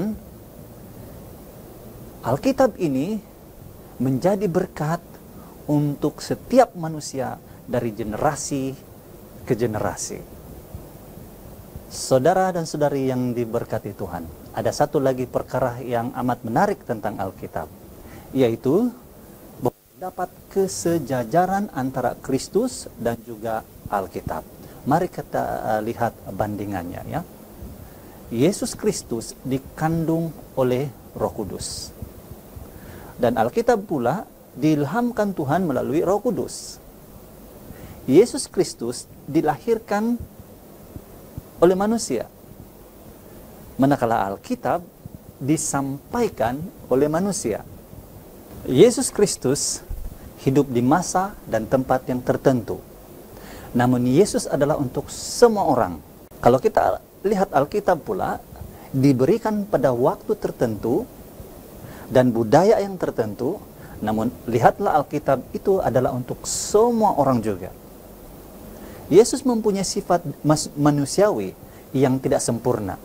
Alkitab ini menjadi berkat untuk setiap manusia dari generasi ke generasi. Saudara dan saudari yang diberkati Tuhan, ada satu lagi perkara yang amat menarik tentang Alkitab, yaitu dapat kesejajaran antara Kristus dan juga Alkitab. Mari kita lihat bandingannya ya. Yesus Kristus dikandung oleh Roh Kudus. Dan Alkitab pula diilhamkan Tuhan melalui Roh Kudus. Yesus Kristus dilahirkan oleh manusia, manakala Alkitab disampaikan oleh manusia. Yesus Kristus hidup di masa dan tempat yang tertentu. Namun Yesus adalah untuk semua orang. Kalau kita lihat Alkitab pula, diberikan pada waktu tertentu dan budaya yang tertentu. Namun lihatlah Alkitab itu adalah untuk semua orang juga. Yesus mempunyai sifat manusiawi yang tidak sempurna.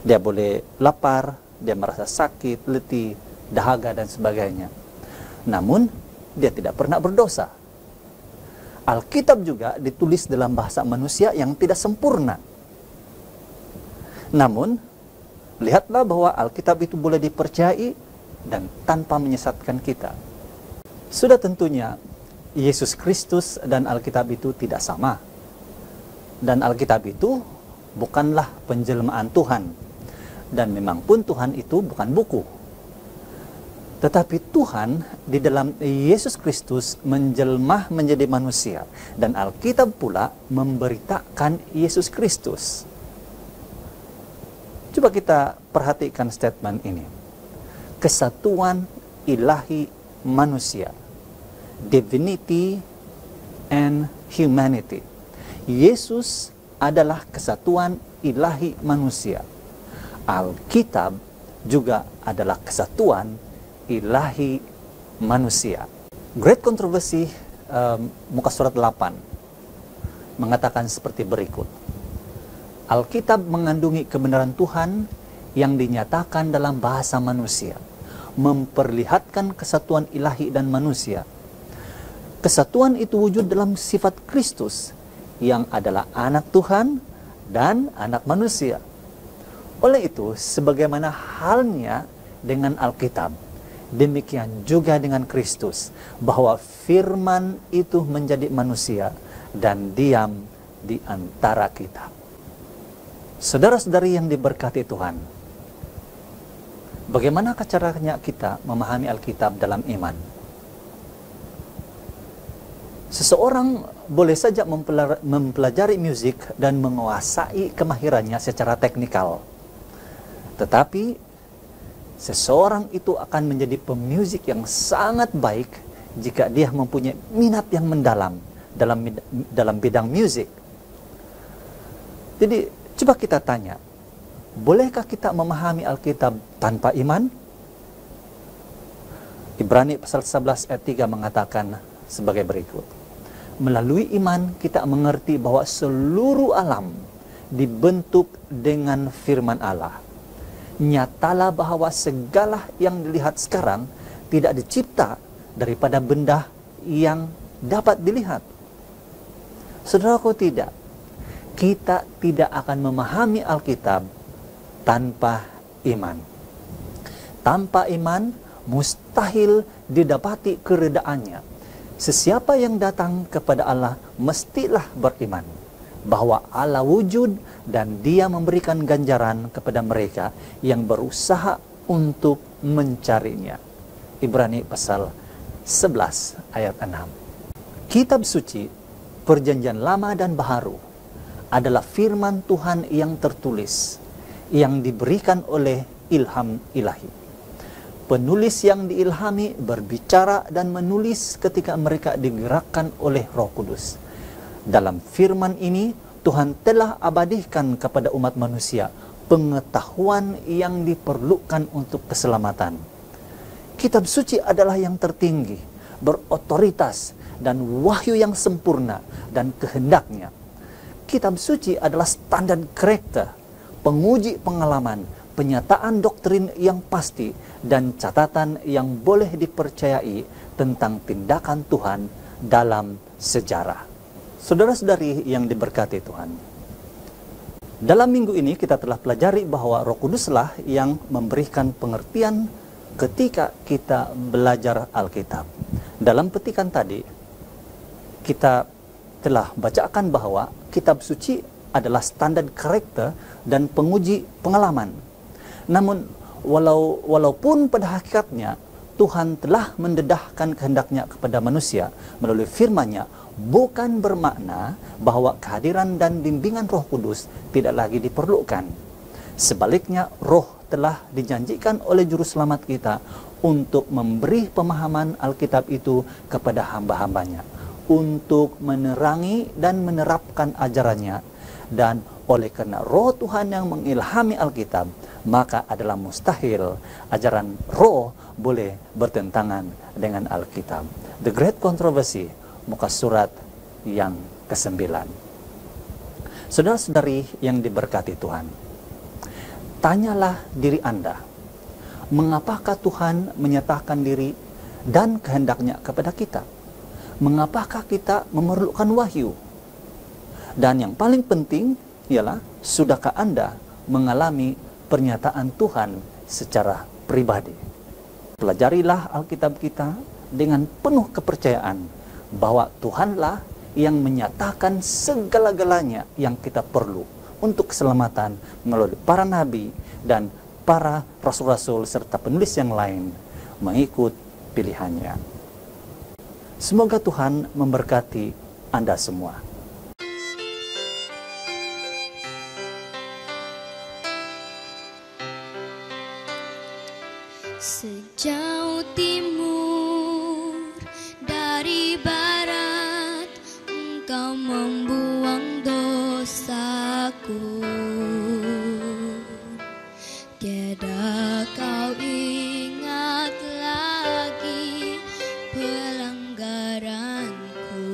Dia boleh lapar, dia merasa sakit, letih, dahaga dan sebagainya. Namun dia tidak pernah berdosa. Alkitab juga ditulis dalam bahasa manusia yang tidak sempurna. Namun lihatlah bahwa Alkitab itu boleh dipercayai dan tanpa menyesatkan kita. Sudah tentunya Yesus Kristus dan Alkitab itu tidak sama. Dan Alkitab itu bukanlah penjelmaan Tuhan. Dan memang pun Tuhan itu bukan buku. Tetapi Tuhan di dalam Yesus Kristus menjelmah menjadi manusia. Dan Alkitab pula memberitakan Yesus Kristus. Coba kita perhatikan statement ini. Kesatuan ilahi manusia. Divinity and humanity. Yesus adalah kesatuan ilahi manusia. Alkitab juga adalah kesatuan ilahi manusia. Great Controversy muka surat 8 mengatakan seperti berikut. Alkitab mengandungi kebenaran Tuhan yang dinyatakan dalam bahasa manusia, memperlihatkan kesatuan ilahi dan manusia. Kesatuan itu wujud dalam sifat Kristus yang adalah anak Tuhan dan anak manusia. Oleh itu, sebagaimana halnya dengan Alkitab, demikian juga dengan Kristus, bahwa firman itu menjadi manusia dan diam di antara kita. Saudara-saudari yang diberkati Tuhan, bagaimana caranya kita memahami Alkitab dalam iman? Seseorang boleh saja mempelajari musik dan menguasai kemahirannya secara teknikal. Tetapi seseorang itu akan menjadi pemusik yang sangat baik jika dia mempunyai minat yang mendalam dalam bidang musik. Jadi coba kita tanya, bolehkah kita memahami Alkitab tanpa iman? Ibrani pasal 11 ayat 3 mengatakan sebagai berikut. Melalui iman kita mengerti bahwa seluruh alam dibentuk dengan firman Allah. Nyatalah bahwa segala yang dilihat sekarang tidak dicipta daripada benda yang dapat dilihat. Saudaraku, tidak. Kita tidak akan memahami Alkitab tanpa iman. Tanpa iman, mustahil didapati keredaannya. Sesiapa yang datang kepada Allah mestilah beriman bahwa Allah wujud dan Dia memberikan ganjaran kepada mereka yang berusaha untuk mencarinya. Ibrani pasal 11 ayat 6. Kitab suci, Perjanjian Lama dan Baharu, adalah firman Tuhan yang tertulis, yang diberikan oleh ilham ilahi. Penulis yang diilhami berbicara dan menulis ketika mereka digerakkan oleh Roh Kudus. Dalam firman ini, Tuhan telah abadikan kepada umat manusia pengetahuan yang diperlukan untuk keselamatan. Kitab suci adalah yang tertinggi, berotoritas, dan wahyu yang sempurna dan kehendaknya. Kitab suci adalah standar karakter, penguji pengalaman, penyataan doktrin yang pasti, dan catatan yang boleh dipercayai tentang tindakan Tuhan dalam sejarah. Saudara-saudari yang diberkati Tuhan, dalam minggu ini kita telah pelajari bahwa Roh Kuduslah yang memberikan pengertian ketika kita belajar Alkitab. Dalam petikan tadi, kita telah bacakan bahwa kitab suci adalah standar karakter dan penguji pengalaman. Namun, walaupun pada hakikatnya Tuhan telah mendedahkan kehendaknya kepada manusia melalui firman-Nya, bukan bermakna bahwa kehadiran dan bimbingan Roh Kudus tidak lagi diperlukan. Sebaliknya, Roh telah dijanjikan oleh Juru Selamat kita untuk memberi pemahaman Alkitab itu kepada hamba-hambanya, untuk menerangi dan menerapkan ajarannya. Dan oleh karena Roh Tuhan yang mengilhami Alkitab, maka adalah mustahil ajaran Roh boleh bertentangan dengan Alkitab. The Great Controversy, muka surat yang ke-9. Saudara-saudari yang diberkati Tuhan, tanyalah diri Anda, mengapakah Tuhan menyatakan diri dan kehendaknya kepada kita? Mengapakah kita memerlukan wahyu? Dan yang paling penting ialah, sudahkah Anda mengalami pernyataan Tuhan secara pribadi? Pelajarilah Alkitab kita dengan penuh kepercayaan bahwa Tuhanlah yang menyatakan segala-galanya yang kita perlu untuk keselamatan melalui para nabi dan para rasul-rasul serta penulis yang lain mengikut pilihannya. Semoga Tuhan memberkati Anda semua. Sejauh timur dari barat, Engkau membuang dosaku. Tiada kau ingat lagi pelanggaranku.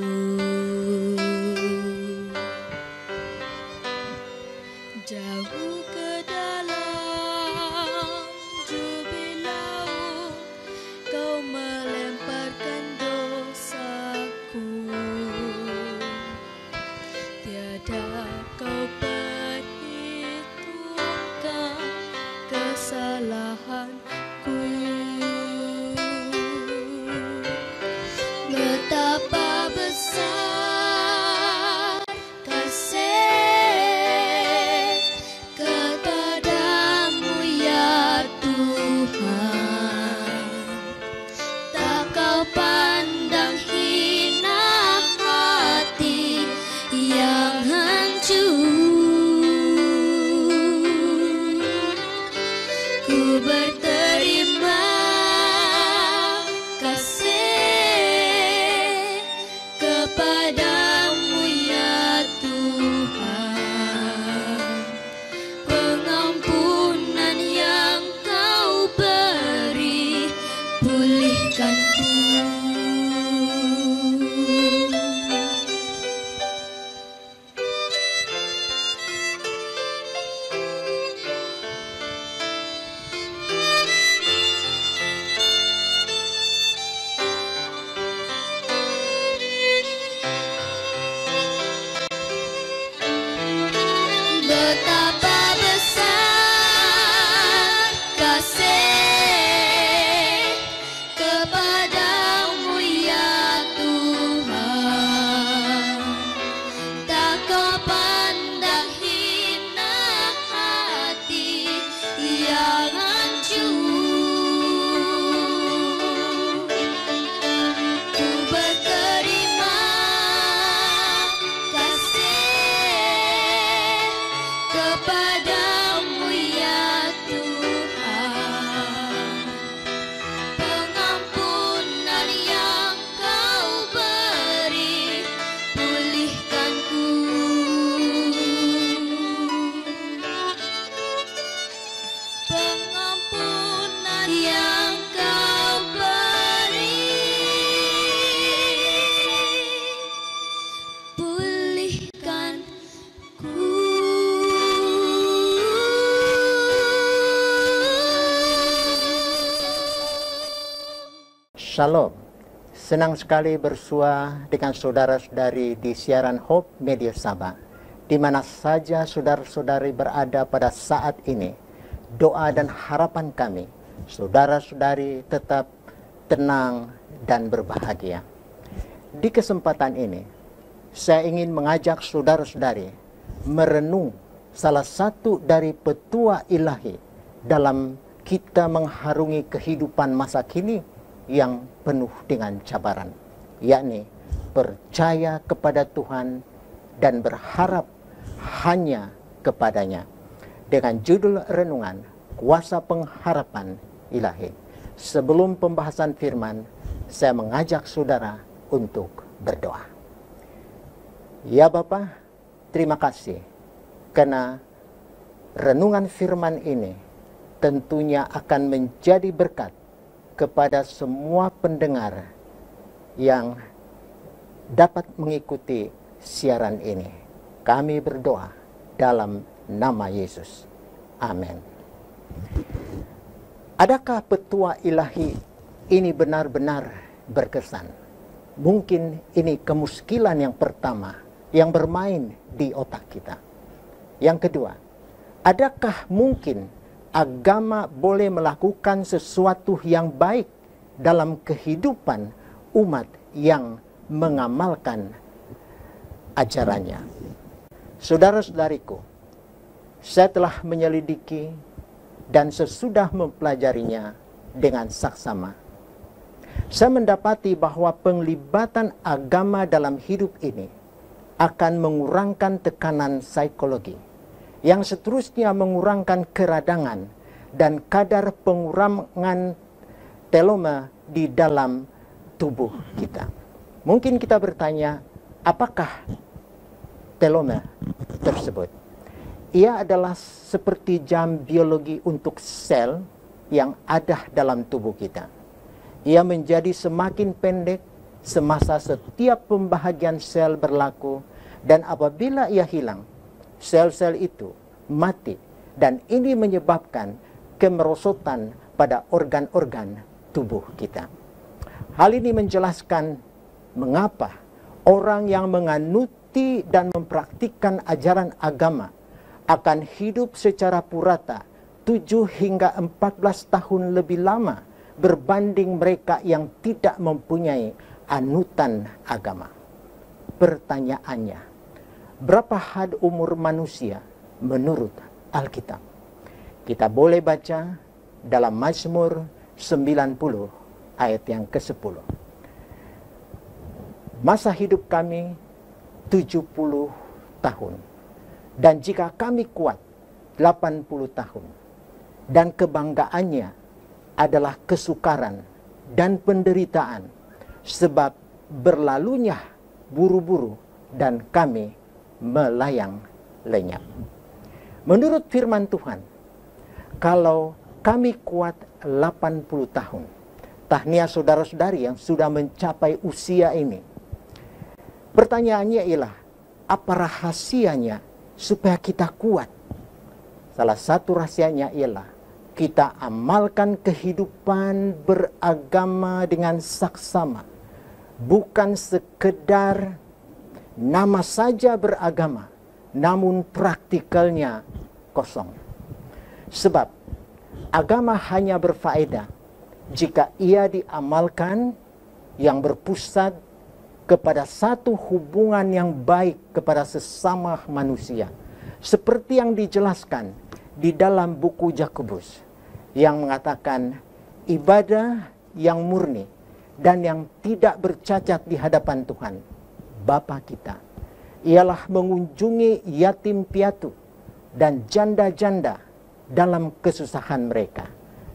kasih kepadamu ya Tuhan, pengampunan yang kau beri, pulihkanku. Betapa besar kasih kepadamu ya Tuhan, tak kau pandang hina hati yang hancur. Ku berterima kasih kepadamu ya Tuhan, pengampunan yang kau beri, pulihkanku. Pengampunan yang kau beri, pulihkanku. Shalom, senang sekali bersua dengan saudara-saudari di siaran Hope Media Sabah. Di mana saja saudara-saudari berada pada saat ini, doa dan harapan kami, saudara-saudari tetap tenang dan berbahagia. Di kesempatan ini, saya ingin mengajak saudara-saudari merenung salah satu dari petua ilahi dalam kita mengharungi kehidupan masa kini yang penuh dengan cabaran, yakni percaya kepada Tuhan dan berharap hanya kepadanya. Dengan judul renungan, Kuasa Pengharapan Ilahi. Sebelum pembahasan firman, saya mengajak saudara untuk berdoa. Ya Bapa, terima kasih karena renungan firman ini tentunya akan menjadi berkat kepada semua pendengar yang dapat mengikuti siaran ini. Kami berdoa dalam nama Yesus. Amin. Adakah petua ilahi ini benar-benar berkesan? Mungkin ini kemuskilan yang pertama yang bermain di otak kita. Yang kedua, adakah mungkin agama boleh melakukan sesuatu yang baik dalam kehidupan umat yang mengamalkan ajarannya? Saudara-saudariku, saya telah menyelidiki dan sesudah mempelajarinya dengan saksama, saya mendapati bahwa penglibatan agama dalam hidup ini akan mengurangkan tekanan psikologi, yang seterusnya mengurangkan keradangan dan kadar pengurangan teloma di dalam tubuh kita. Mungkin kita bertanya, apakah teloma tersebut? Ia adalah seperti jam biologi untuk sel yang ada dalam tubuh kita. Ia menjadi semakin pendek semasa setiap pembahagian sel berlaku, dan apabila ia hilang, sel-sel itu mati, dan ini menyebabkan kemerosotan pada organ-organ tubuh kita. Hal ini menjelaskan mengapa orang yang menganuti dan mempraktikkan ajaran agama akan hidup secara purata 7 hingga 14 tahun lebih lama berbanding mereka yang tidak mempunyai anutan agama. Pertanyaannya, berapa had umur manusia menurut Alkitab? Kita boleh baca dalam Mazmur 90 ayat yang ke-10. Masa hidup kami 70 tahun. Dan jika kami kuat 80 tahun. Dan kebanggaannya adalah kesukaran dan penderitaan, sebab berlalunya buru-buru dan kami melayang lenyap. Menurut firman Tuhan, kalau kami kuat 80 tahun, tahniah saudara-saudari yang sudah mencapai usia ini. Pertanyaannya ialah, apa rahasianya supaya kita kuat? Salah satu rahasianya ialah kita amalkan kehidupan beragama dengan saksama. Bukan sekedar nama saja beragama, namun praktikalnya kosong. Sebab agama hanya berfaedah jika ia diamalkan yang berpusat kepada satu hubungan yang baik kepada sesama manusia. Seperti yang dijelaskan di dalam buku Yakobus yang mengatakan ibadah yang murni dan yang tidak bercacat di hadapan Tuhan Bapa kita ialah mengunjungi yatim piatu dan janda-janda dalam kesusahan mereka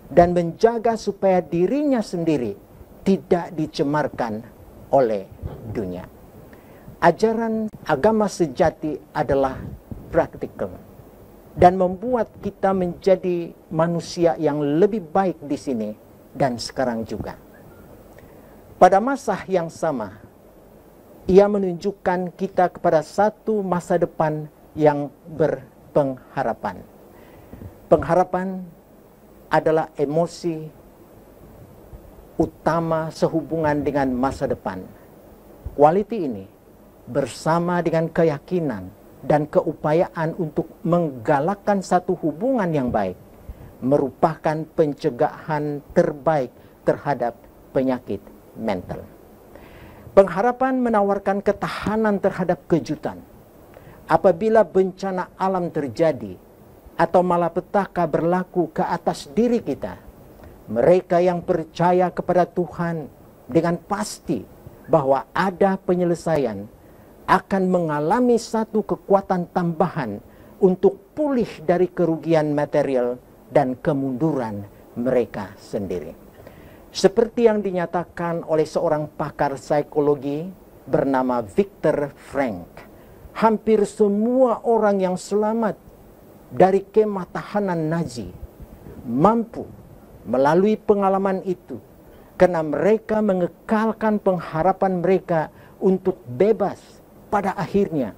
dan menjaga supaya dirinya sendiri tidak dicemarkan oleh dunia. Ajaran agama sejati adalah praktikal dan membuat kita menjadi manusia yang lebih baik di sini dan sekarang juga. Pada masa yang sama, ia menunjukkan kita kepada satu masa depan yang berpengharapan. Pengharapan adalah emosi utama sehubungan dengan masa depan. Quality ini bersama dengan keyakinan dan keupayaan untuk menggalakkan satu hubungan yang baik merupakan pencegahan terbaik terhadap penyakit mental. Pengharapan menawarkan ketahanan terhadap kejutan. Apabila bencana alam terjadi atau malapetaka berlaku ke atas diri kita, mereka yang percaya kepada Tuhan dengan pasti bahwa ada penyelesaian akan mengalami satu kekuatan tambahan untuk pulih dari kerugian material dan kemunduran mereka sendiri. Seperti yang dinyatakan oleh seorang pakar psikologi bernama Viktor Frankl, hampir semua orang yang selamat dari kemah tahanan Nazi mampu melalui pengalaman itu karena mereka mengekalkan pengharapan mereka untuk bebas pada akhirnya,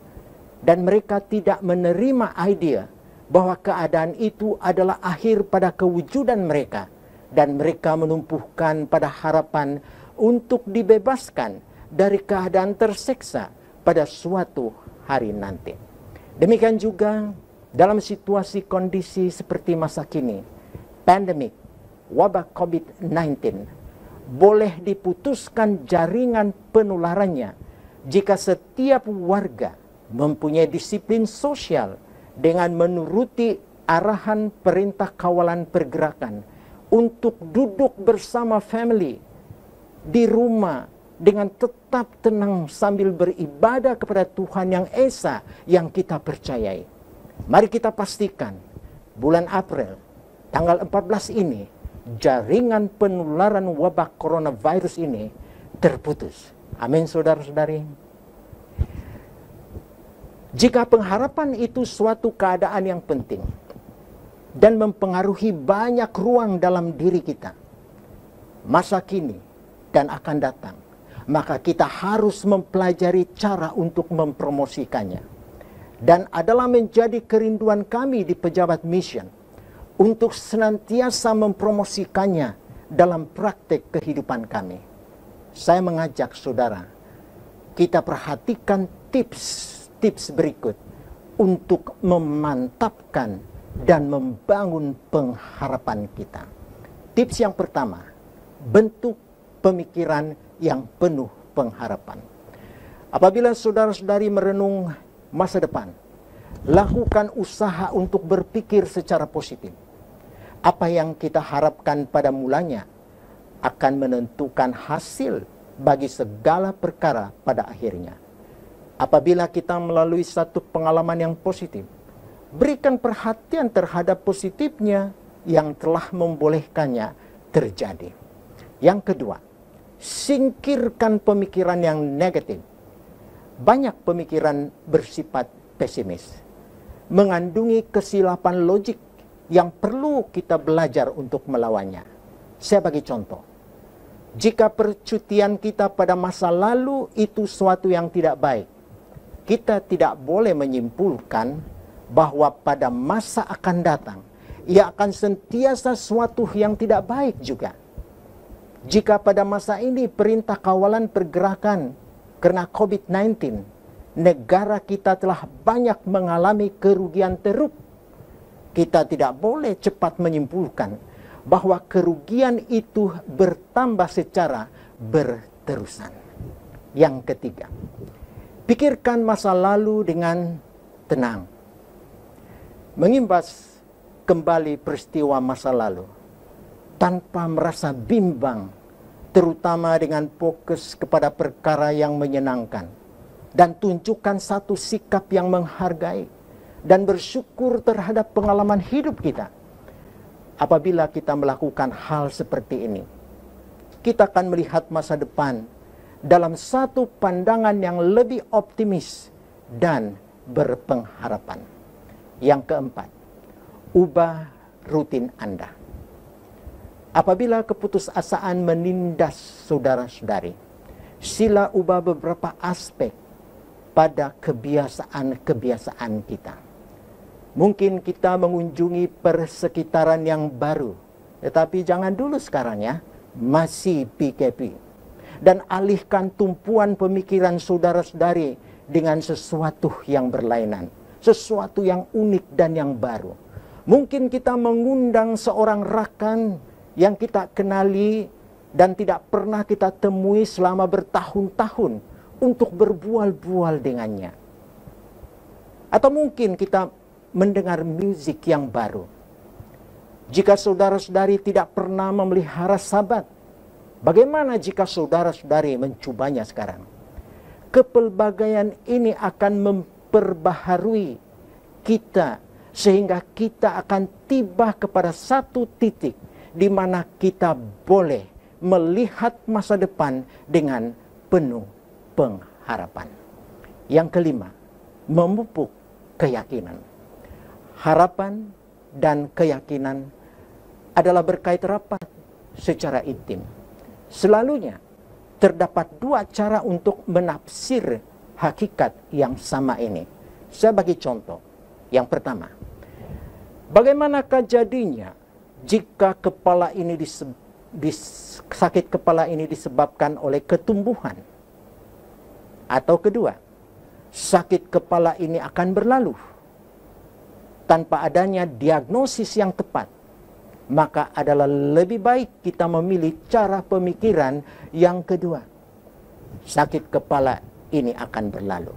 dan mereka tidak menerima idea bahwa keadaan itu adalah akhir pada kewujudan mereka, dan mereka menumpukan pada harapan untuk dibebaskan dari keadaan tersiksa pada suatu hari nanti. Demikian juga dalam situasi kondisi seperti masa kini, pandemik, wabah COVID-19, boleh diputuskan jaringan penularannya jika setiap warga mempunyai disiplin sosial dengan menuruti arahan perintah kawalan pergerakan untuk duduk bersama family di rumah dengan tetap tenang sambil beribadah kepada Tuhan yang Esa yang kita percayai. Mari kita pastikan bulan April tanggal 14 ini jaringan penularan wabah coronavirus ini terputus. Amin, saudara-saudari. Jika pengharapan itu suatu keadaan yang penting dan mempengaruhi banyak ruang dalam diri kita, masa kini dan akan datang, maka kita harus mempelajari cara untuk mempromosikannya. Dan adalah menjadi kerinduan kami di Pejabat Mission untuk senantiasa mempromosikannya dalam praktek kehidupan kami. Saya mengajak saudara, kita perhatikan tips berikut untuk memantapkan dan membangun pengharapan kita. Tips yang pertama, bentuk pemikiran yang penuh pengharapan. Apabila saudara-saudari merenung masa depan, lakukan usaha untuk berpikir secara positif. Apa yang kita harapkan pada mulanya akan menentukan hasil bagi segala perkara pada akhirnya. Apabila kita melalui satu pengalaman yang positif, berikan perhatian terhadap positifnya yang telah membolehkannya terjadi. Yang kedua, singkirkan pemikiran yang negatif. Banyak pemikiran bersifat pesimis, mengandungi kesilapan logik yang perlu kita belajar untuk melawannya. Saya bagi contoh. Jika percutian kita pada masa lalu itu suatu yang tidak baik, kita tidak boleh menyimpulkan bahwa pada masa akan datang, ia akan sentiasa suatu yang tidak baik juga. Jika pada masa ini perintah kawalan pergerakan karena COVID-19, negara kita telah banyak mengalami kerugian teruk, kita tidak boleh cepat menyimpulkan bahwa kerugian itu bertambah secara berterusan. Yang ketiga, pikirkan masa lalu dengan tenang. Mengimbas kembali peristiwa masa lalu tanpa merasa bimbang, terutama dengan fokus kepada perkara yang menyenangkan, dan tunjukkan satu sikap yang menghargai dan bersyukur terhadap pengalaman hidup kita. Apabila kita melakukan hal seperti ini, kita akan melihat masa depan dalam satu pandangan yang lebih optimis dan berpengharapan. Yang keempat, ubah rutin Anda. Apabila keputusasaan menindas saudara-saudari, sila ubah beberapa aspek pada kebiasaan-kebiasaan kita. Mungkin kita mengunjungi persekitaran yang baru, tetapi jangan dulu sekarang ya, masih PKP. Dan alihkan tumpuan pemikiran saudara-saudari dengan sesuatu yang berlainan, sesuatu yang unik dan yang baru. Mungkin kita mengundang seorang rakan yang kita kenali dan tidak pernah kita temui selama bertahun-tahun untuk berbual-bual dengannya. Atau mungkin kita mendengar musik yang baru. Jika saudara-saudari tidak pernah memelihara sabat, bagaimana jika saudara-saudari mencobanya sekarang? Kepelbagaian ini akan memperbaharui kita sehingga kita akan tiba kepada satu titik di mana kita boleh melihat masa depan dengan penuh pengharapan. Yang kelima, memupuk keyakinan. Harapan dan keyakinan adalah berkait rapat secara intim. Selalunya terdapat dua cara untuk menafsir hakikat yang sama ini. Saya bagi contoh. Yang pertama, bagaimanakah jadinya jika sakit kepala ini disebabkan oleh ketumbuhan? Atau kedua, sakit kepala ini akan berlalu tanpa adanya diagnosis yang tepat. Maka adalah lebih baik kita memilih cara pemikiran yang kedua. Sakit kepala ini akan berlalu.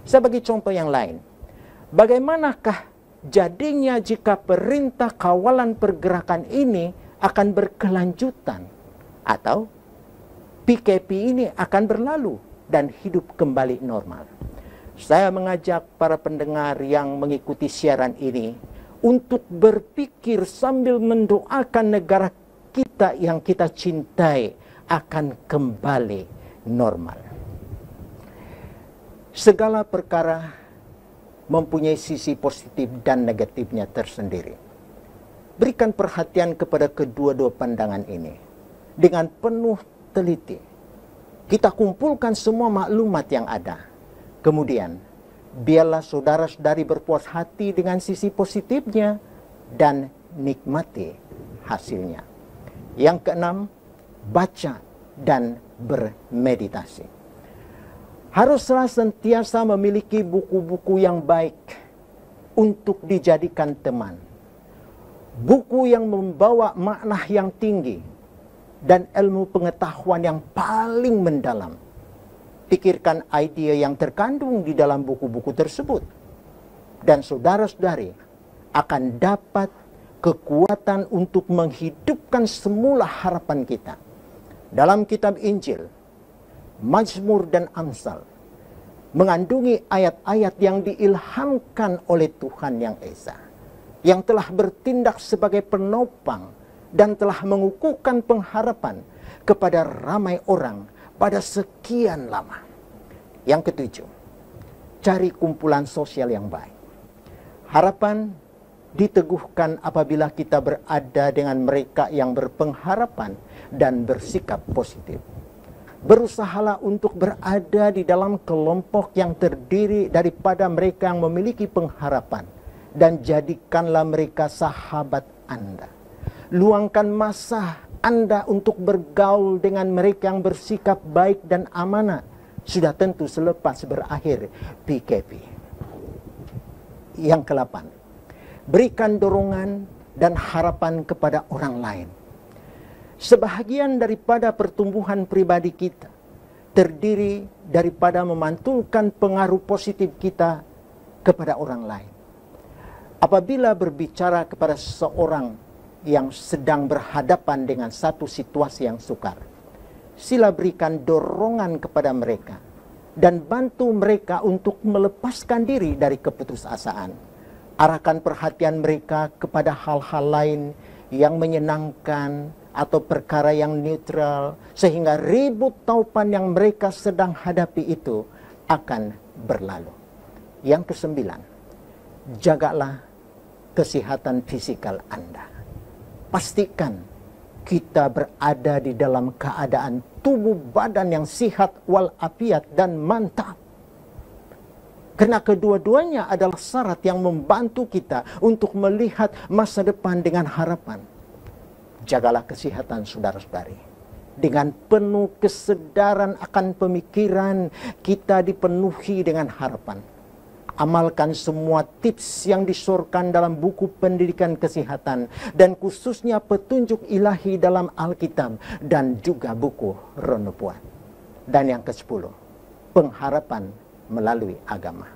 Saya bagi contoh yang lain. Bagaimanakah jadinya jika perintah kawalan pergerakan ini akan berkelanjutan, atau PKP ini akan berlalu dan hidup kembali normal? Saya mengajak para pendengar yang mengikuti siaran ini untuk berpikir sambil mendoakan negara kita yang kita cintai akan kembali normal. Segala perkara mempunyai sisi positif dan negatifnya tersendiri. Berikan perhatian kepada kedua-dua pandangan ini. Dengan penuh teliti, kita kumpulkan semua maklumat yang ada. Kemudian, biarlah saudara-saudari berpuas hati dengan sisi positifnya dan nikmati hasilnya. Yang keenam, baca dan bermeditasi. Haruslah sentiasa memiliki buku-buku yang baik untuk dijadikan teman. Buku yang membawa makna yang tinggi dan ilmu pengetahuan yang paling mendalam. Pikirkan ide yang terkandung di dalam buku-buku tersebut. Dan saudara-saudari akan dapat kekuatan untuk menghidupkan semula harapan kita. Dalam kitab Injil, Mazmur dan Amsal mengandungi ayat-ayat yang diilhamkan oleh Tuhan Yang Esa, yang telah bertindak sebagai penopang dan telah mengukuhkan pengharapan kepada ramai orang pada sekian lama. Yang ketujuh, cari kumpulan sosial yang baik. Harapan diteguhkan apabila kita berada dengan mereka yang berpengharapan dan bersikap positif. Berusahalah untuk berada di dalam kelompok yang terdiri daripada mereka yang memiliki pengharapan, dan jadikanlah mereka sahabat Anda. Luangkan masa Anda untuk bergaul dengan mereka yang bersikap baik dan amanah, sudah tentu selepas berakhir PKP. Yang ke-8, berikan dorongan dan harapan kepada orang lain. Sebahagian daripada pertumbuhan pribadi kita terdiri daripada memantulkan pengaruh positif kita kepada orang lain. Apabila berbicara kepada seseorang yang sedang berhadapan dengan satu situasi yang sukar, sila berikan dorongan kepada mereka dan bantu mereka untuk melepaskan diri dari keputusasaan. Arahkan perhatian mereka kepada hal-hal lain yang menyenangkan atau perkara yang netral, sehingga ribut taupan yang mereka sedang hadapi itu akan berlalu. Yang ke-9, jagalah kesehatan fisikal Anda. Pastikan kita berada di dalam keadaan tubuh badan yang sihat walafiat dan mantap. Karena kedua-duanya adalah syarat yang membantu kita untuk melihat masa depan dengan harapan. Jagalah kesehatan saudara-saudari. Dengan penuh kesadaran akan pemikiran, kita dipenuhi dengan harapan. Amalkan semua tips yang disorkan dalam buku pendidikan kesehatan, dan khususnya petunjuk ilahi dalam Alkitab dan juga buku Roh-Nubuat. Dan yang ke-10, pengharapan melalui agama.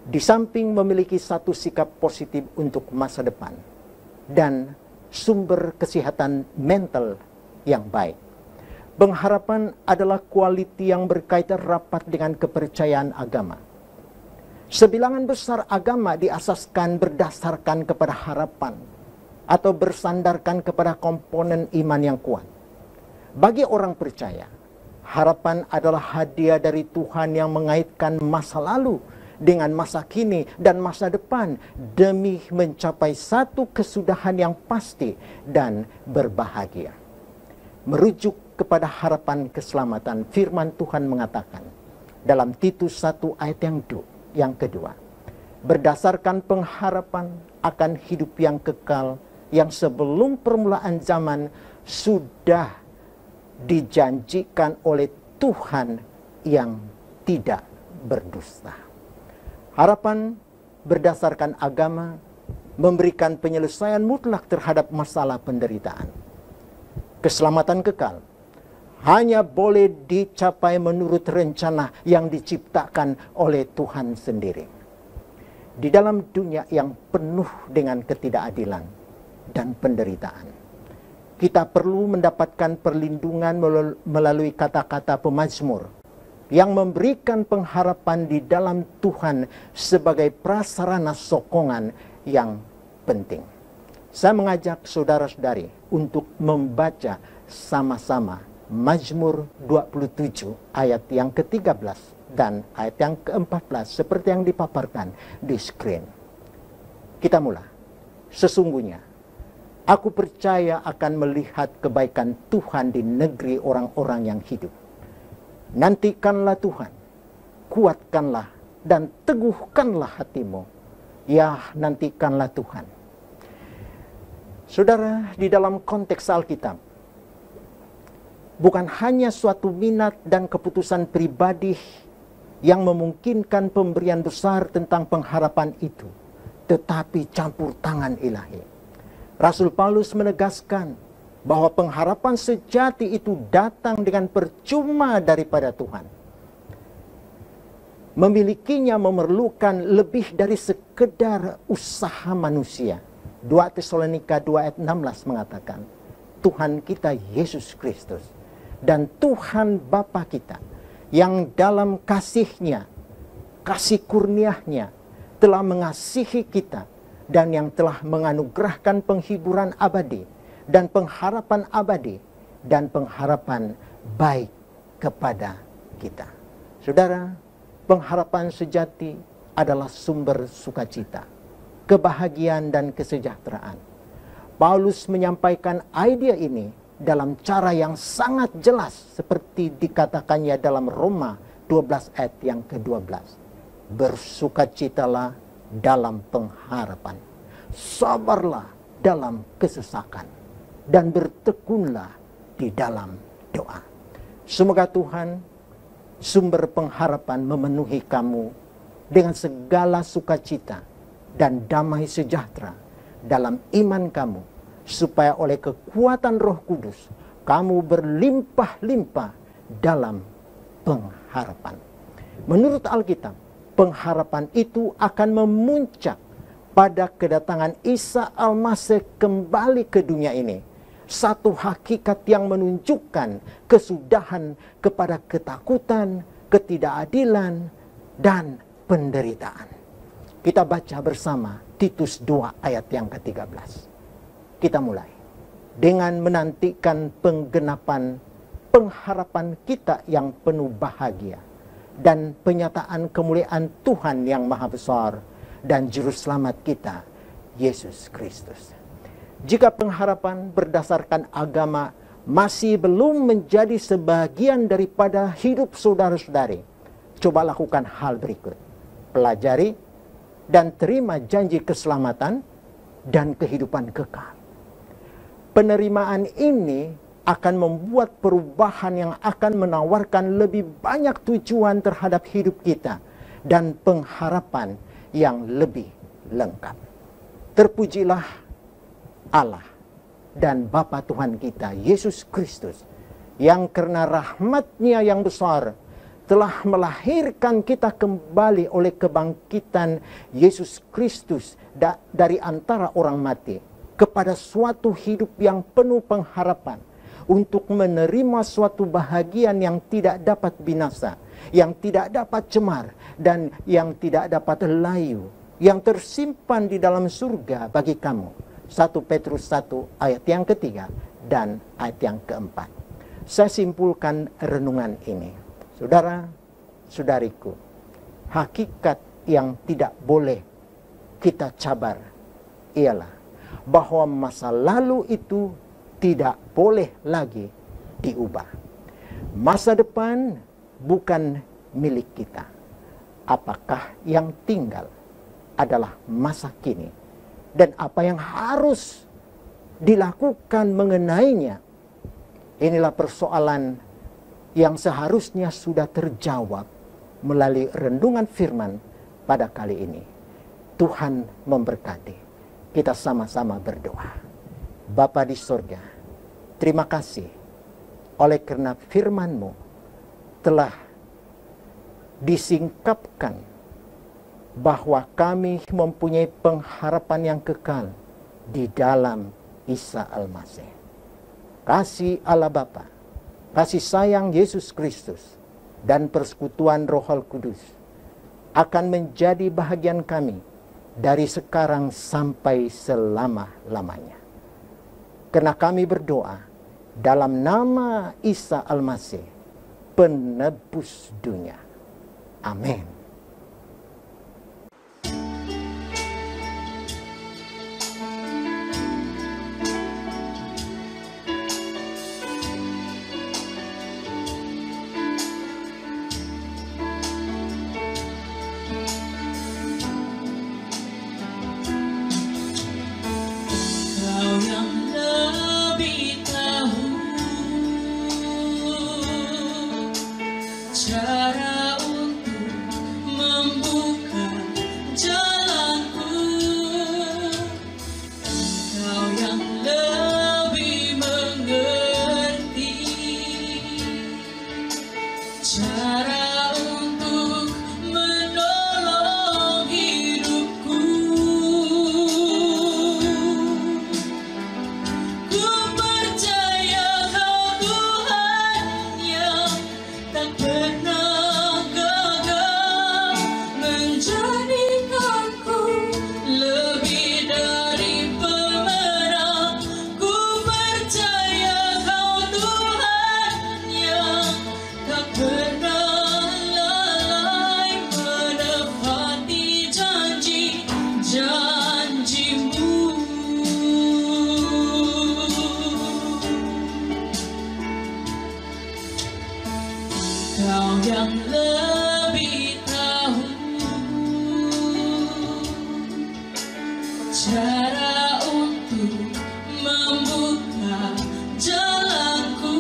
Di samping memiliki satu sikap positif untuk masa depan dan sumber kesehatan mental yang baik, pengharapan adalah kualiti yang berkaitan rapat dengan kepercayaan agama. Sebilangan besar agama diasaskan berdasarkan kepada harapan atau bersandarkan kepada komponen iman yang kuat. Bagi orang percaya, harapan adalah hadiah dari Tuhan yang mengaitkan masa lalu dengan masa kini dan masa depan demi mencapai satu kesudahan yang pasti dan berbahagia. Merujuk kepada harapan keselamatan, firman Tuhan mengatakan dalam Titus 1 ayat yang kedua, berdasarkan pengharapan akan hidup yang kekal yang sebelum permulaan zaman sudah dijanjikan oleh Tuhan yang tidak berdusta. Harapan berdasarkan agama memberikan penyelesaian mutlak terhadap masalah penderitaan. Keselamatan kekal hanya boleh dicapai menurut rencana yang diciptakan oleh Tuhan sendiri. Di dalam dunia yang penuh dengan ketidakadilan dan penderitaan, kita perlu mendapatkan perlindungan melalui kata-kata pemazmur yang memberikan pengharapan di dalam Tuhan sebagai prasarana sokongan yang penting. Saya mengajak saudara-saudari untuk membaca sama-sama Mazmur 27 ayat yang ke-13 dan ayat yang ke-14 seperti yang dipaparkan di screen. Kita mulai. Sesungguhnya aku percaya akan melihat kebaikan Tuhan di negeri orang-orang yang hidup. Nantikanlah Tuhan, kuatkanlah dan teguhkanlah hatimu. Ya, nantikanlah Tuhan. Saudara, di dalam konteks Alkitab, bukan hanya suatu minat dan keputusan pribadi yang memungkinkan pemberian besar tentang pengharapan itu, tetapi campur tangan ilahi. Rasul Paulus menegaskan bahwa pengharapan sejati itu datang dengan percuma daripada Tuhan. Memilikinya memerlukan lebih dari sekedar usaha manusia. 2 Tesalonika 2 ayat 16 mengatakan, Tuhan kita Yesus Kristus dan Tuhan Bapa kita yang dalam kasih-Nya, kasih kurnia-Nya telah mengasihi kita dan yang telah menganugerahkan penghiburan abadi dan pengharapan abadi dan pengharapan baik kepada kita. Saudara, pengharapan sejati adalah sumber sukacita, kebahagiaan dan kesejahteraan. Paulus menyampaikan ide ini dalam cara yang sangat jelas seperti dikatakannya dalam Roma 12 ayat yang ke-12. Bersukacitalah dalam pengharapan, sabarlah dalam kesesakan, dan bertekunlah di dalam doa. Semoga Tuhan, sumber pengharapan, memenuhi kamu dengan segala sukacita dan damai sejahtera dalam iman kamu, supaya oleh kekuatan Roh Kudus kamu berlimpah-limpah dalam pengharapan. Menurut Alkitab, pengharapan itu akan memuncak pada kedatangan Isa Al-Masih kembali ke dunia ini. Satu hakikat yang menunjukkan kesudahan kepada ketakutan, ketidakadilan, dan penderitaan. Kita baca bersama Titus 2 ayat yang ke-13. Kita mulai dengan menantikan penggenapan pengharapan kita yang penuh bahagia dan penyataan kemuliaan Tuhan yang maha besar dan juru selamat kita, Yesus Kristus. Jika pengharapan berdasarkan agama masih belum menjadi sebagian daripada hidup saudara-saudari, coba lakukan hal berikut. Pelajari dan terima janji keselamatan dan kehidupan kekal. Penerimaan ini akan membuat perubahan yang akan menawarkan lebih banyak tujuan terhadap hidup kita dan pengharapan yang lebih lengkap. Terpujilah Allah dan Bapa Tuhan kita, Yesus Kristus, yang karena rahmat-Nya yang besar telah melahirkan kita kembali oleh kebangkitan Yesus Kristus dari antara orang mati kepada suatu hidup yang penuh pengharapan, untuk menerima suatu bahagian yang tidak dapat binasa, yang tidak dapat cemar, dan yang tidak dapat layu, yang tersimpan di dalam surga bagi kamu. 1 Petrus 1 ayat yang ketiga dan ayat yang keempat. Saya simpulkan renungan ini. Saudara, saudariku, hakikat yang tidak boleh kita cabar ialah bahwa masa lalu itu tidak boleh lagi diubah. Masa depan bukan milik kita. Apakah yang tinggal adalah masa kini, dan apa yang harus dilakukan mengenainya. Inilah persoalan yang seharusnya sudah terjawab melalui renungan firman pada kali ini. Tuhan memberkati. Kita sama-sama berdoa. Bapa di surga, terima kasih oleh karena firman-Mu telah disingkapkan bahwa kami mempunyai pengharapan yang kekal di dalam Isa Al-Masih. Kasih Allah Bapa, kasih sayang Yesus Kristus, dan persekutuan Roh Kudus akan menjadi bahagian kami dari sekarang sampai selama-lamanya. Karena kami berdoa dalam nama Isa Al-Masih, penebus dunia. Amin. Ku percaya Kau Tuhan. Engkau yang lebih tahu cara untuk membuka jalanku.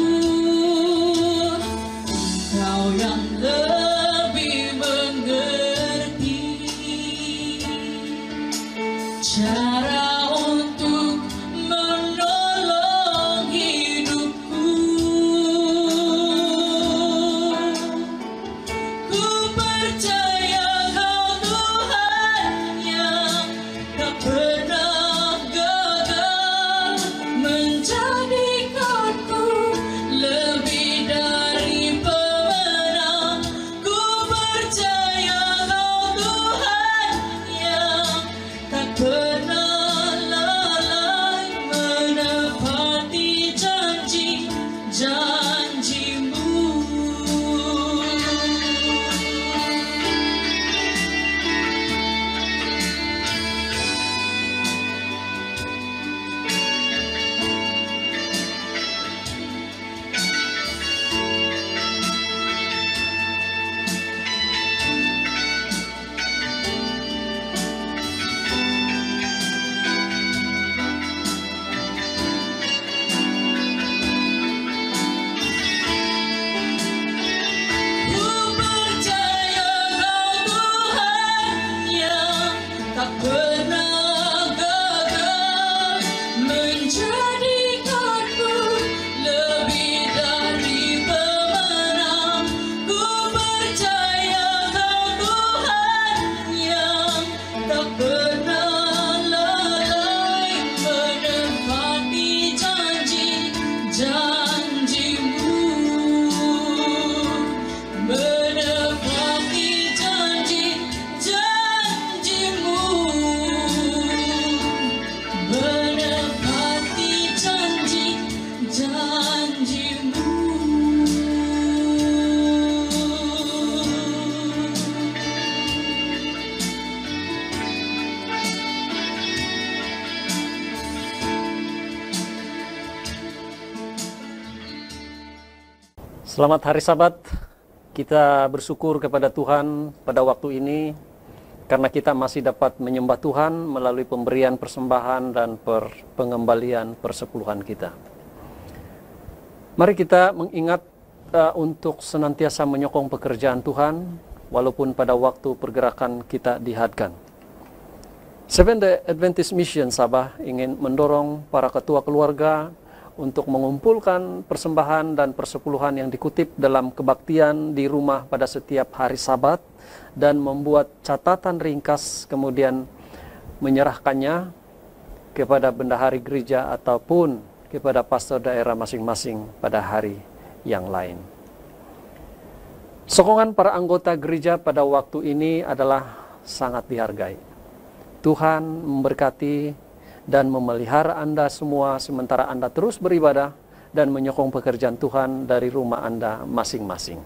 Engkau yang lebih mengerti cara untuk menolong hidupku. Ku percaya Kau Tuhan yang tak pernah gagal menjadikanku lebih dari pemenang. Ku percaya Kau Tuhan yang tak pernah lalai menepati janji-janji-Mu. Ku percaya Kau Tuhan yang tak pernah gagal menjadikanku lebih dari pemenang. Ku percaya Kau Tuhan yang tak pernah lalai menepati janji-janji-Mu. Menepati janji-janji-Mu. Menepati janji-janji-Mu. Selamat hari Sabat. Kita bersyukur kepada Tuhan pada waktu ini karena kita masih dapat menyembah Tuhan melalui pemberian persembahan dan pengembalian persepuluhan kita. Mari kita mengingat untuk senantiasa menyokong pekerjaan Tuhan walaupun pada waktu pergerakan kita dihadkan. Seventh-day Adventist Mission Sabah ingin mendorong para ketua keluarga untuk mengumpulkan persembahan dan persepuluhan yang dikutip dalam kebaktian di rumah pada setiap hari Sabat dan membuat catatan ringkas kemudian menyerahkannya kepada bendahari gereja ataupun kepada pastor daerah masing-masing pada hari yang lain. Sokongan para anggota gereja pada waktu ini adalah sangat dihargai. Tuhan memberkati dan memelihara Anda semua sementara Anda terus beribadah dan menyokong pekerjaan Tuhan dari rumah Anda masing-masing.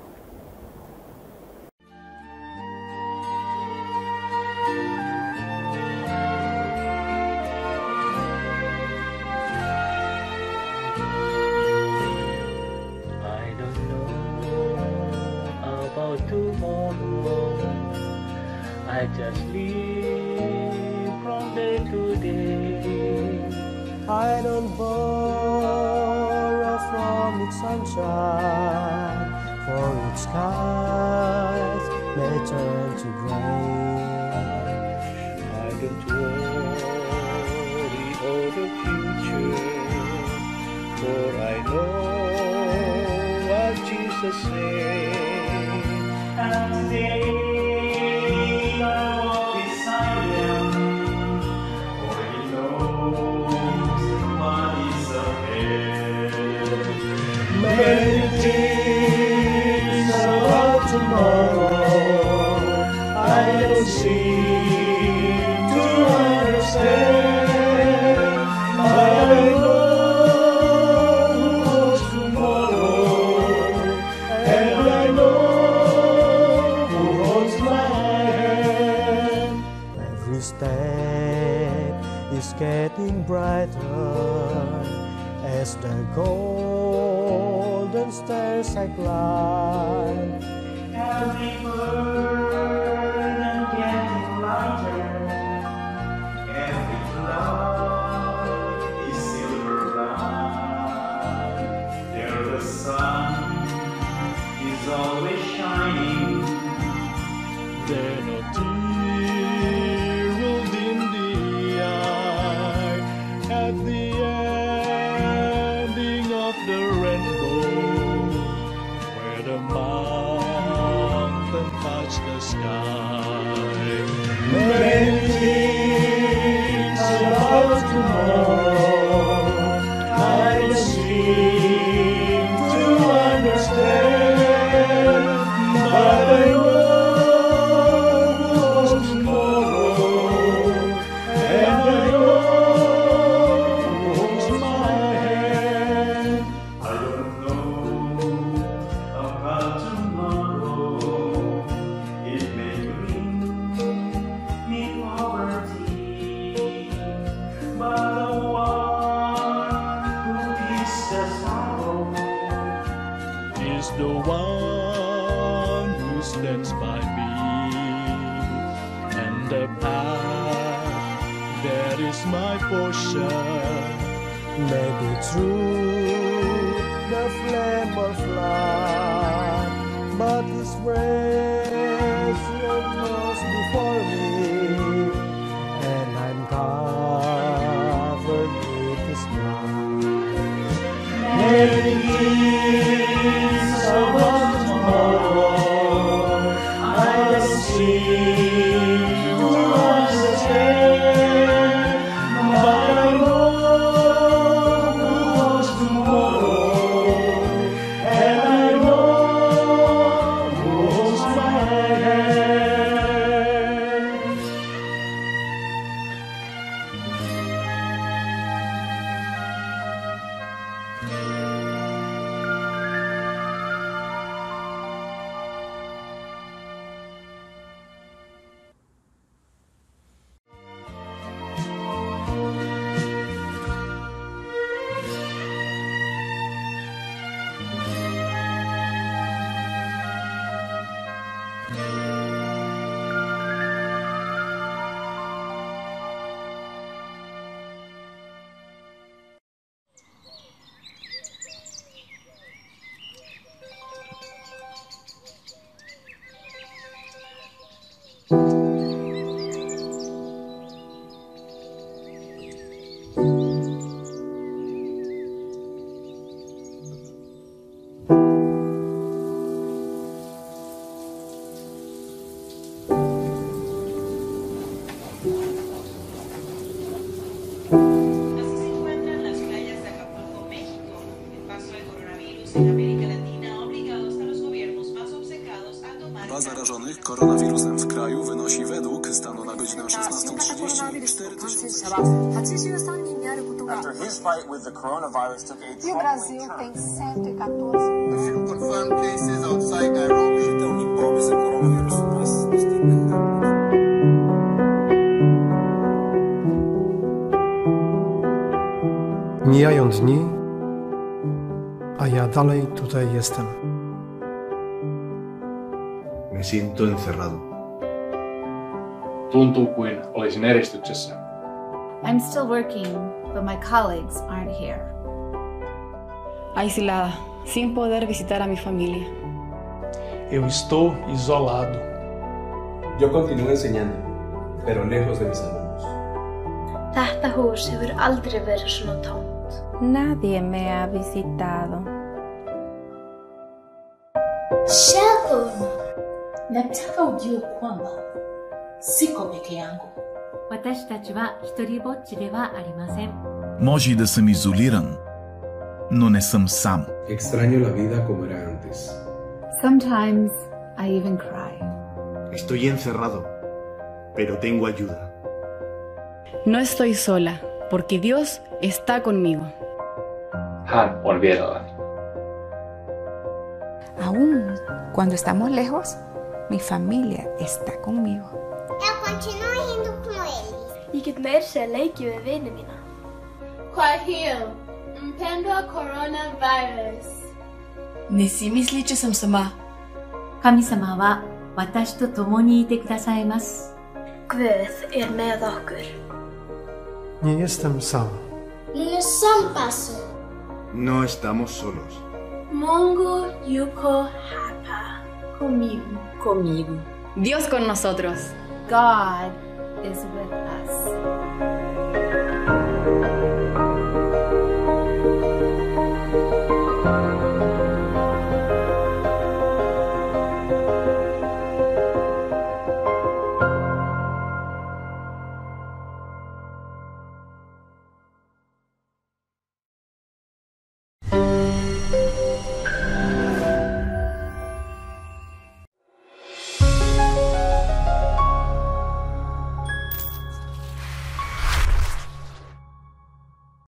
I don't know about tomorrow. I just live from day to day. I don't borrow from its sunshine, for its skies may turn to gray. I don't worry all the future, for I know what Jesus said. And I walk beside Him, for He knows what is ahead. Many things about tomorrow I don't seem to understand, but I know who holds tomorrow, and I know who holds my hand. Every step is getting brighter as the golden stairs I climb. shining. Then a tear rolled in the eye at the ending of the rainbow, where the mountain touched the sky. Many things about tomorrow I don't seem to understand, but I know tomorrow, and I know who holds my hand. I don't know about tomorrow. It may bring me poverty, but the one who eases sorrow is the one who stands by me, and the path that is my portion may be through the flame or flood, but His grace goes before me, and I'm covered with His blood. Many things about tomorrow I don't seem to understand, but I know who holds tomorrow, and I know who holds my hand. Liczba zarażonych koronawirusem w kraju wynosi według stanu na godzinę 16:30 4,000. After his fight with the coronavirus took a E o troubling Brasil turn. tem 114. Confirmed cases outside Nairobi. Mijają dni, a ja dalej tutaj jestem. Me siento encerrado. Tuntuu kuin olisin eristyksessä. I'm still working, but my colleagues aren't here. Aislada, sin poder visitar a mi familia. Eu estou isolado. Yo continúo enseñando, pero lejos de mis alumnos. Þetta hús hefur aldrei verið svona tómt. Nadie me ha visitado. Shalom. Nataka ujue kwamba siko peke yangu. 私たちは一人ぼっちではありません。 Може и да съм изолиран, но не съм сам. Extraño la vida como era antes. Sometimes I even cry. Estoy encerrado, pero tengo ayuda. No estoy sola, porque Dios está conmigo. Hän on vierelläni. Aún cuando estamos lejos, mi familia está conmigo. Eu continuo rindo com eles. Ég get meira sér leikið við vini mína. Kwa hiyo, mpendwa coronavirus. Ne si misli, че съм сама. 神様は私と共にいてくださいます。 Guð með okkur. Nie jestem sam. No son paso. No estamos solos. Mungu yuko hapa Conmigo. Conmigo. Dios con nosotros. God is with us.